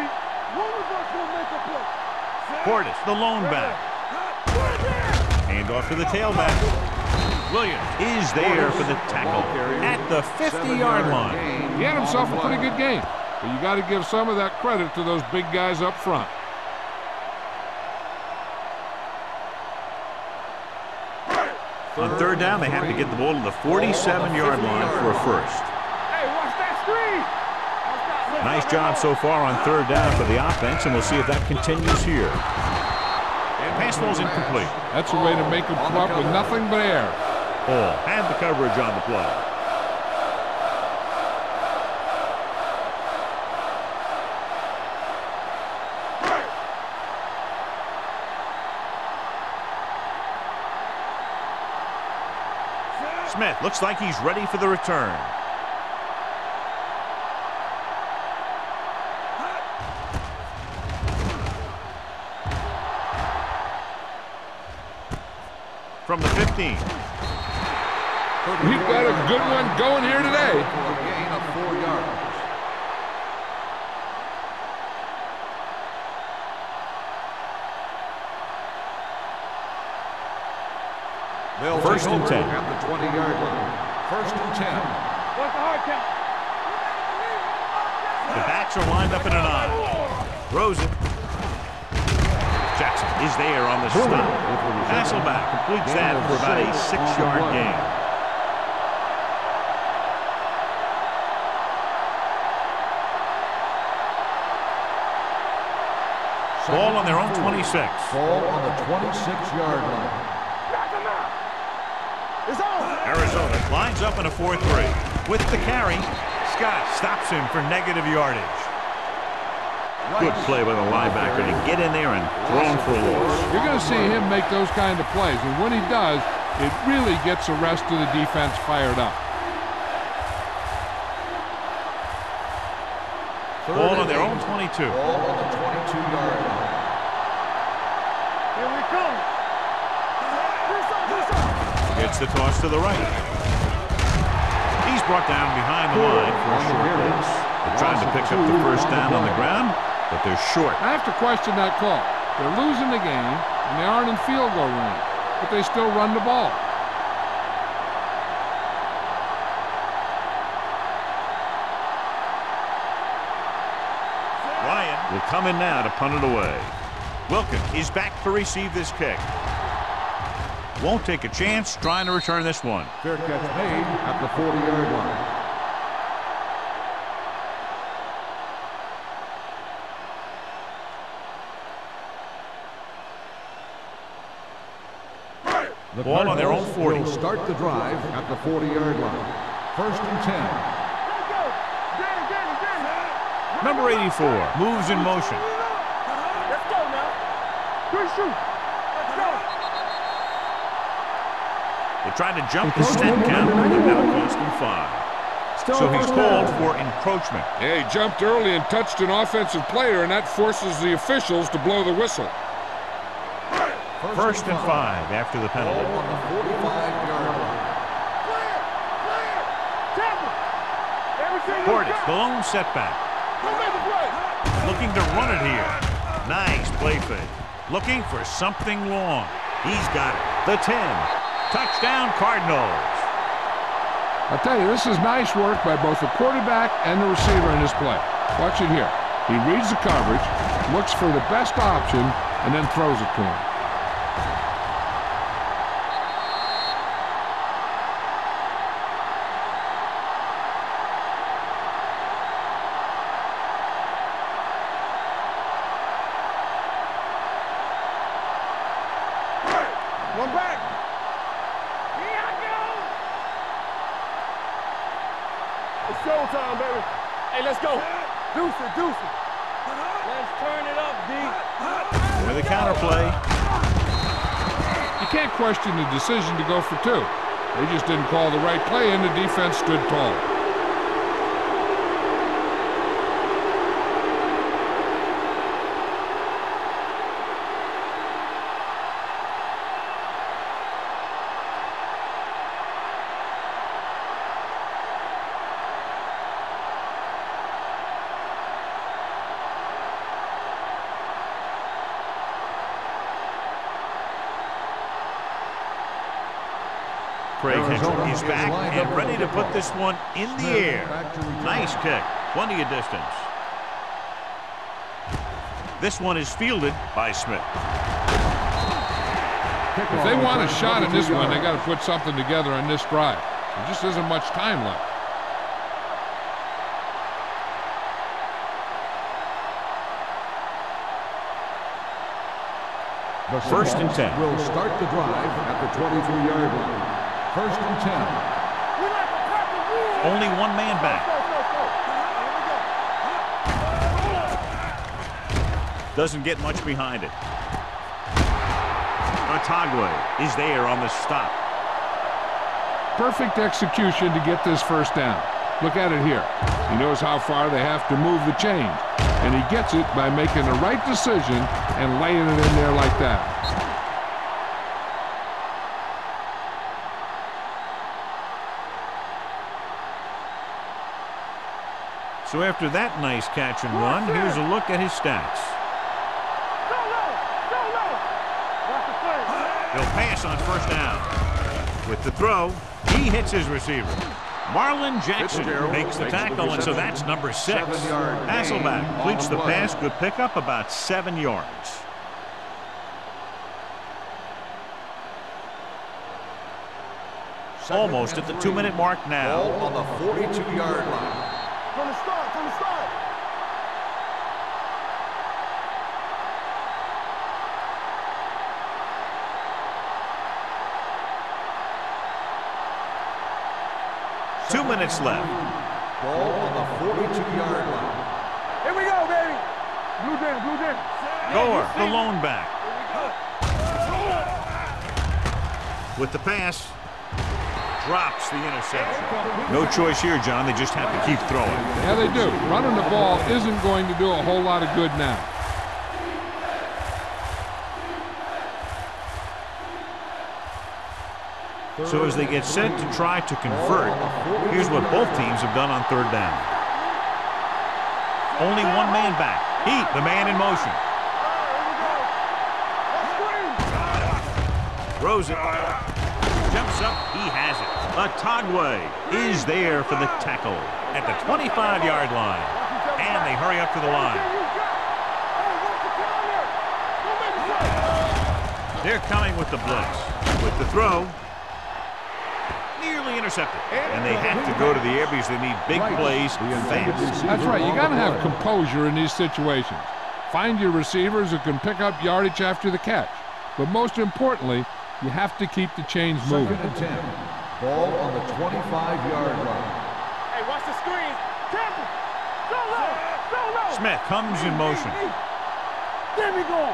One of us will make a play. Portis, the lone back. Hand off to the tailback. Williams is there for the tackle at the 50-yard line. He had himself a pretty good game, but you got to give some of that credit to those big guys up front. On third down, they have to get the ball to the 47-yard line for a first. Hey, watch that screen. Nice job so far on third down for the offense, and we'll see if that continues here. And pass ball's incomplete. That's a way to make them come up with nothing but air. Hall had the coverage on the play. Smith looks like he's ready for the return. From the 15. We've got a good one going here today. For a gain of 4 yards. They'll First take and over 10. at the 20-yard line. First and 10. What's the hard count? The backs are lined up in an I. Throws it. Jackson is there on the stop. Hasselback completes that for about a 6-yard gain. Ball on their own 26. Ball on the 26-yard line. Knock him out. It's on. Arizona lines up in a 4-3. With the carry, Scott stops him for negative yardage. Good play by the linebacker to get in there and throw him for a loss. You're going to see him make those kind of plays, and when he does, it really gets the rest of the defense fired up. Ball on their own 22. Ball on the 22-yard line. Here we come. Gets the toss to the right. He's brought down behind the line for a short loss. They're trying to pick up the first down on the ground, but they're short. I have to question that call. They're losing the game, and they aren't in field goal range, but they still run the ball. Ryan will come in now to punt it away. Wilkins is back to receive this kick. Won't take a chance trying to return this one. Fair catch made at the 40-yard line. The Ball on their own 40. will start the drive at the 40-yard line. First and 10. Let's go. Danny. Number 84 moves in motion. Let's go now. Good shoot. Let's go. They tried to jump the snap count, but that'll cost him 5. So he's called for encroachment. Yeah, he jumped early and touched an offensive player, and that forces the officials to blow the whistle. First and 5 after the penalty. Ball on the 45-yard line. Clear. Tackle. Everything you Portis, got. the lone setback. Don't make a play. Looking to run it here. Nice play fake. Looking for something long. He's got it. The 10. Touchdown Cardinals. I'll tell you, this is nice work by both the quarterback and the receiver in this play. Watch it here. He reads the coverage, looks for the best option, and then throws it to him. One back. Here I go. It's showtime, baby. Hey, let's go. Deuce it. Let's turn it up, D. With a counterplay. You can't question the decision to go for 2. They just didn't call the right play, and the defense stood tall. Craig Henson is back and ready to put this one in the air. Nice kick. Plenty of distance. This one is fielded by Smith. If they want a shot in this one, they got to put something together on this drive. There just isn't much time left. The first and 10 will start the drive at the 23-yard line. First and 10. Only one man back. Doesn't get much behind it. Otagwe is there on the stop. Perfect execution to get this first down. Look at it here. He knows how far they have to move the change, and he gets it by making the right decision and laying it in there like that. So after that nice catch and run, here's a look at his stats. He'll pass on first down. With the throw, he hits his receiver. Marlon Jackson makes the tackle, and so that's number 6. Hasselback completes the pass. Good pickup, about 7 yards. Almost at the 2-minute mark now. Ball on the 42-yard line. From the start, from the start. Two minutes left. Ball on the 42-yard line. Here we go, baby. Blue jam, blue jam. Gore, the lone back. With the pass, drops the interception. No choice here, John. They just have to keep throwing. Yeah, they do. Running the ball isn't going to do a whole lot of good now. So as they get set to try to convert, here's what both teams have done on third down. Only one man back. Heat, the man in motion. Throws it. Jumps up. He has it. Otagwe is there for the tackle at the 25-yard line. And they hurry up to the line. They're coming with the blitz. With the throw. Nearly intercepted. And they have to go to the air because they need big plays fast. That's right. You got to have composure in these situations. Find your receivers who can pick up yardage after the catch. But most importantly, you have to keep the chains moving. Second and 10. Ball on the 25-yard line. Hey, watch the screen. Careful. Go low. Go low. Smith comes in motion. There we go.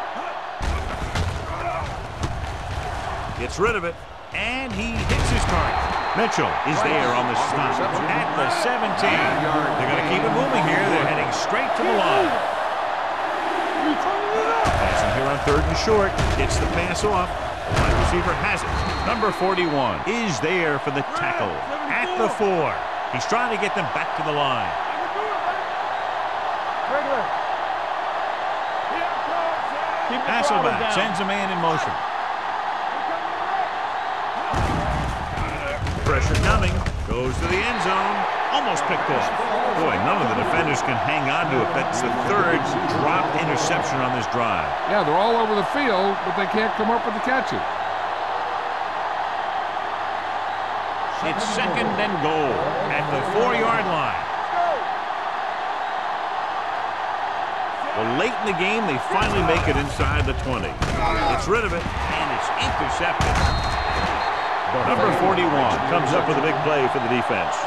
Gets rid of it, and he hits his target. Mitchell is there on the stop at the 17. They're going to keep it moving here. They're heading straight to the line. Passing here on third and short. Gets the pass off. The wide receiver has it. Number 41 is there for the tackle at the 4. He's trying to get them back to the line. Hasselback sends a man in motion. Pressure coming, goes to the end zone, almost picked off. Boy, none of the defenders can hang on to it. That's the third dropped interception on this drive. Yeah, they're all over the field, but they can't come up with the catches. It's second and goal at the 4-yard line. Well, late in the game, they finally make it inside the 20. It's rid of it, and it's intercepted. Number 41 comes up with a big play for the defense.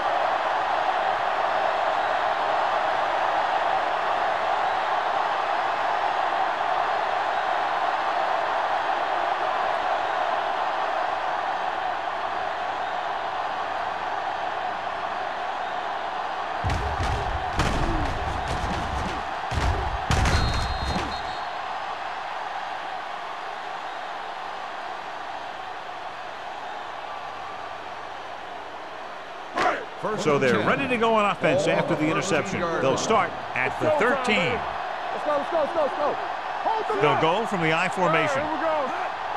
So they're ready to go on offense after the interception. They'll start at the 13. Let's go, let's go, let's go, let's go. Hold the They'll go from the I formation. Here we go.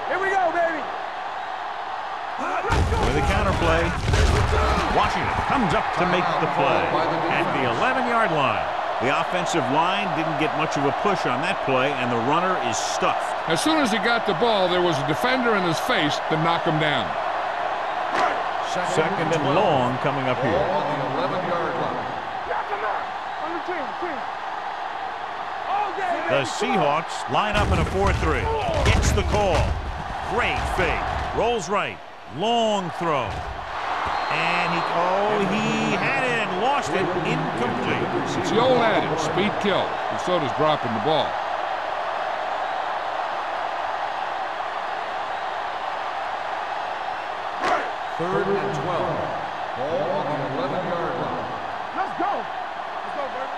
Here we go, baby. With a counter play, Washington comes up to make the play at the 11-yard line. The offensive line didn't get much of a push on that play, and the runner is stuffed. As soon as he got the ball, there was a defender in his face to knock him down. Second and long coming up here. On the 11-yard line. The Seahawks line up in a 4-3. Gets the call. Great fake. Rolls right. Long throw. And he had it and lost it. Incomplete. It's the old adage, speed kills, and so does dropping the ball. Third and 12. Ball on the 11-yard line. Let's go. Let's go, baby.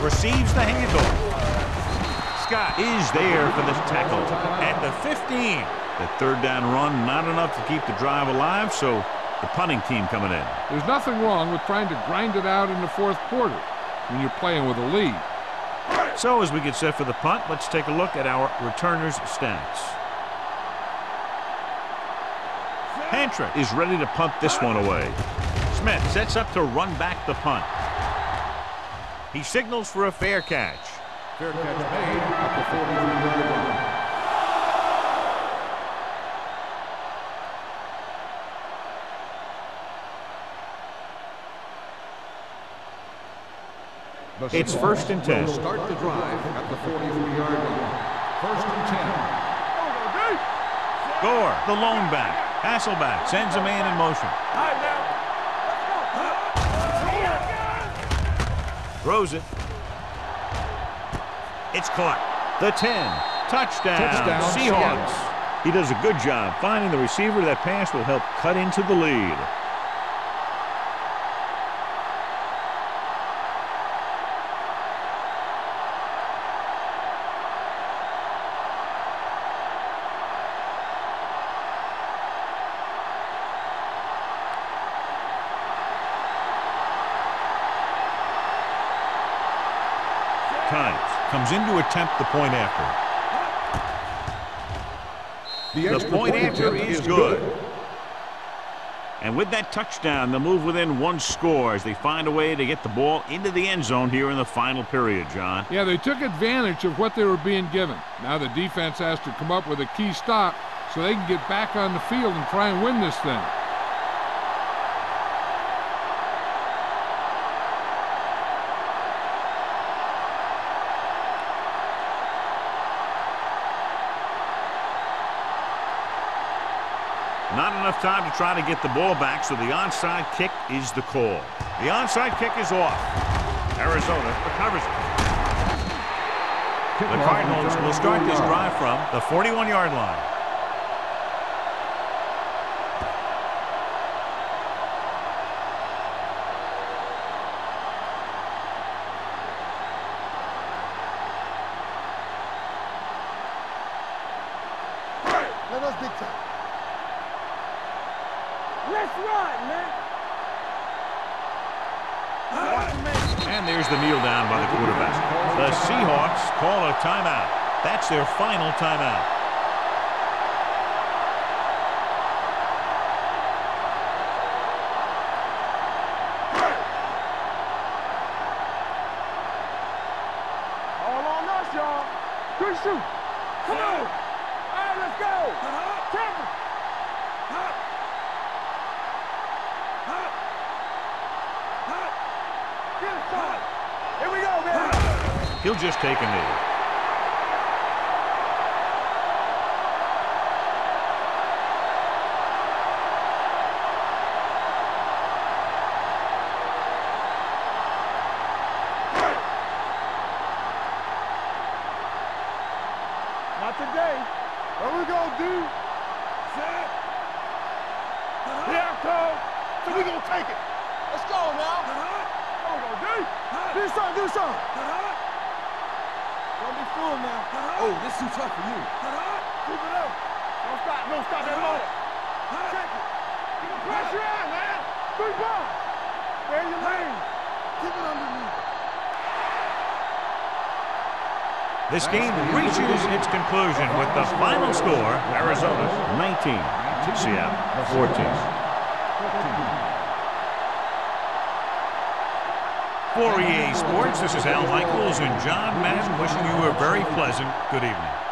Receives the handoff. Scott is there for the tackle at the 15. The third down run, not enough to keep the drive alive, so the punting team coming in. There's nothing wrong with trying to grind it out in the fourth quarter when you're playing with a lead. So as we get set for the punt, let's take a look at our returners' stats. Pantra is ready to punt this one away. Smith sets up to run back the punt. He signals for a fair catch. Fair catch made at the 43-yard line. It's first and 10. Start the drive at the 43-yard line. First and 10. Gore, the lone back. Hasselback sends a man in motion. Throws it. It's caught. The 10. Touchdown. Seahawks. He does a good job finding the receiver. That pass will help cut into the lead. Comes in to attempt the point after. The point after is good. And with that touchdown, they'll move within one score as they find a way to get the ball into the end zone here in the final period, John. Yeah, they took advantage of what they were being given. Now the defense has to come up with a key stop so they can get back on the field and try and win this thing. Not enough time to try to get the ball back, so the onside kick is the call. The onside kick is off. Arizona recovers it. The Cardinals will start this drive from the 41-yard line. Let us big time. Let's run, man. And there's the kneel down by the quarterback. The Seahawks call a timeout. That's their final timeout. All on us, y'all. Good shoot. Come on. All right, let's go. Temper. Here we go, man. He'll just take a knee. Not today. Where we go, dude? Set. Here I come. So we gonna take it. Let's go now. There we go, dude. Do something, do something. Don't be fooled now. Oh, this is too tough for you. Keep it up. Don't stop that motor. Check it. Keep the pressure on, man. 3 balls. Stay in your lane. Keep it underneath. This game reaches its conclusion with the final score, Arizona 19, Seattle 14. For EA Sports, this is Al Michaels and John Madden wishing you a very pleasant good evening.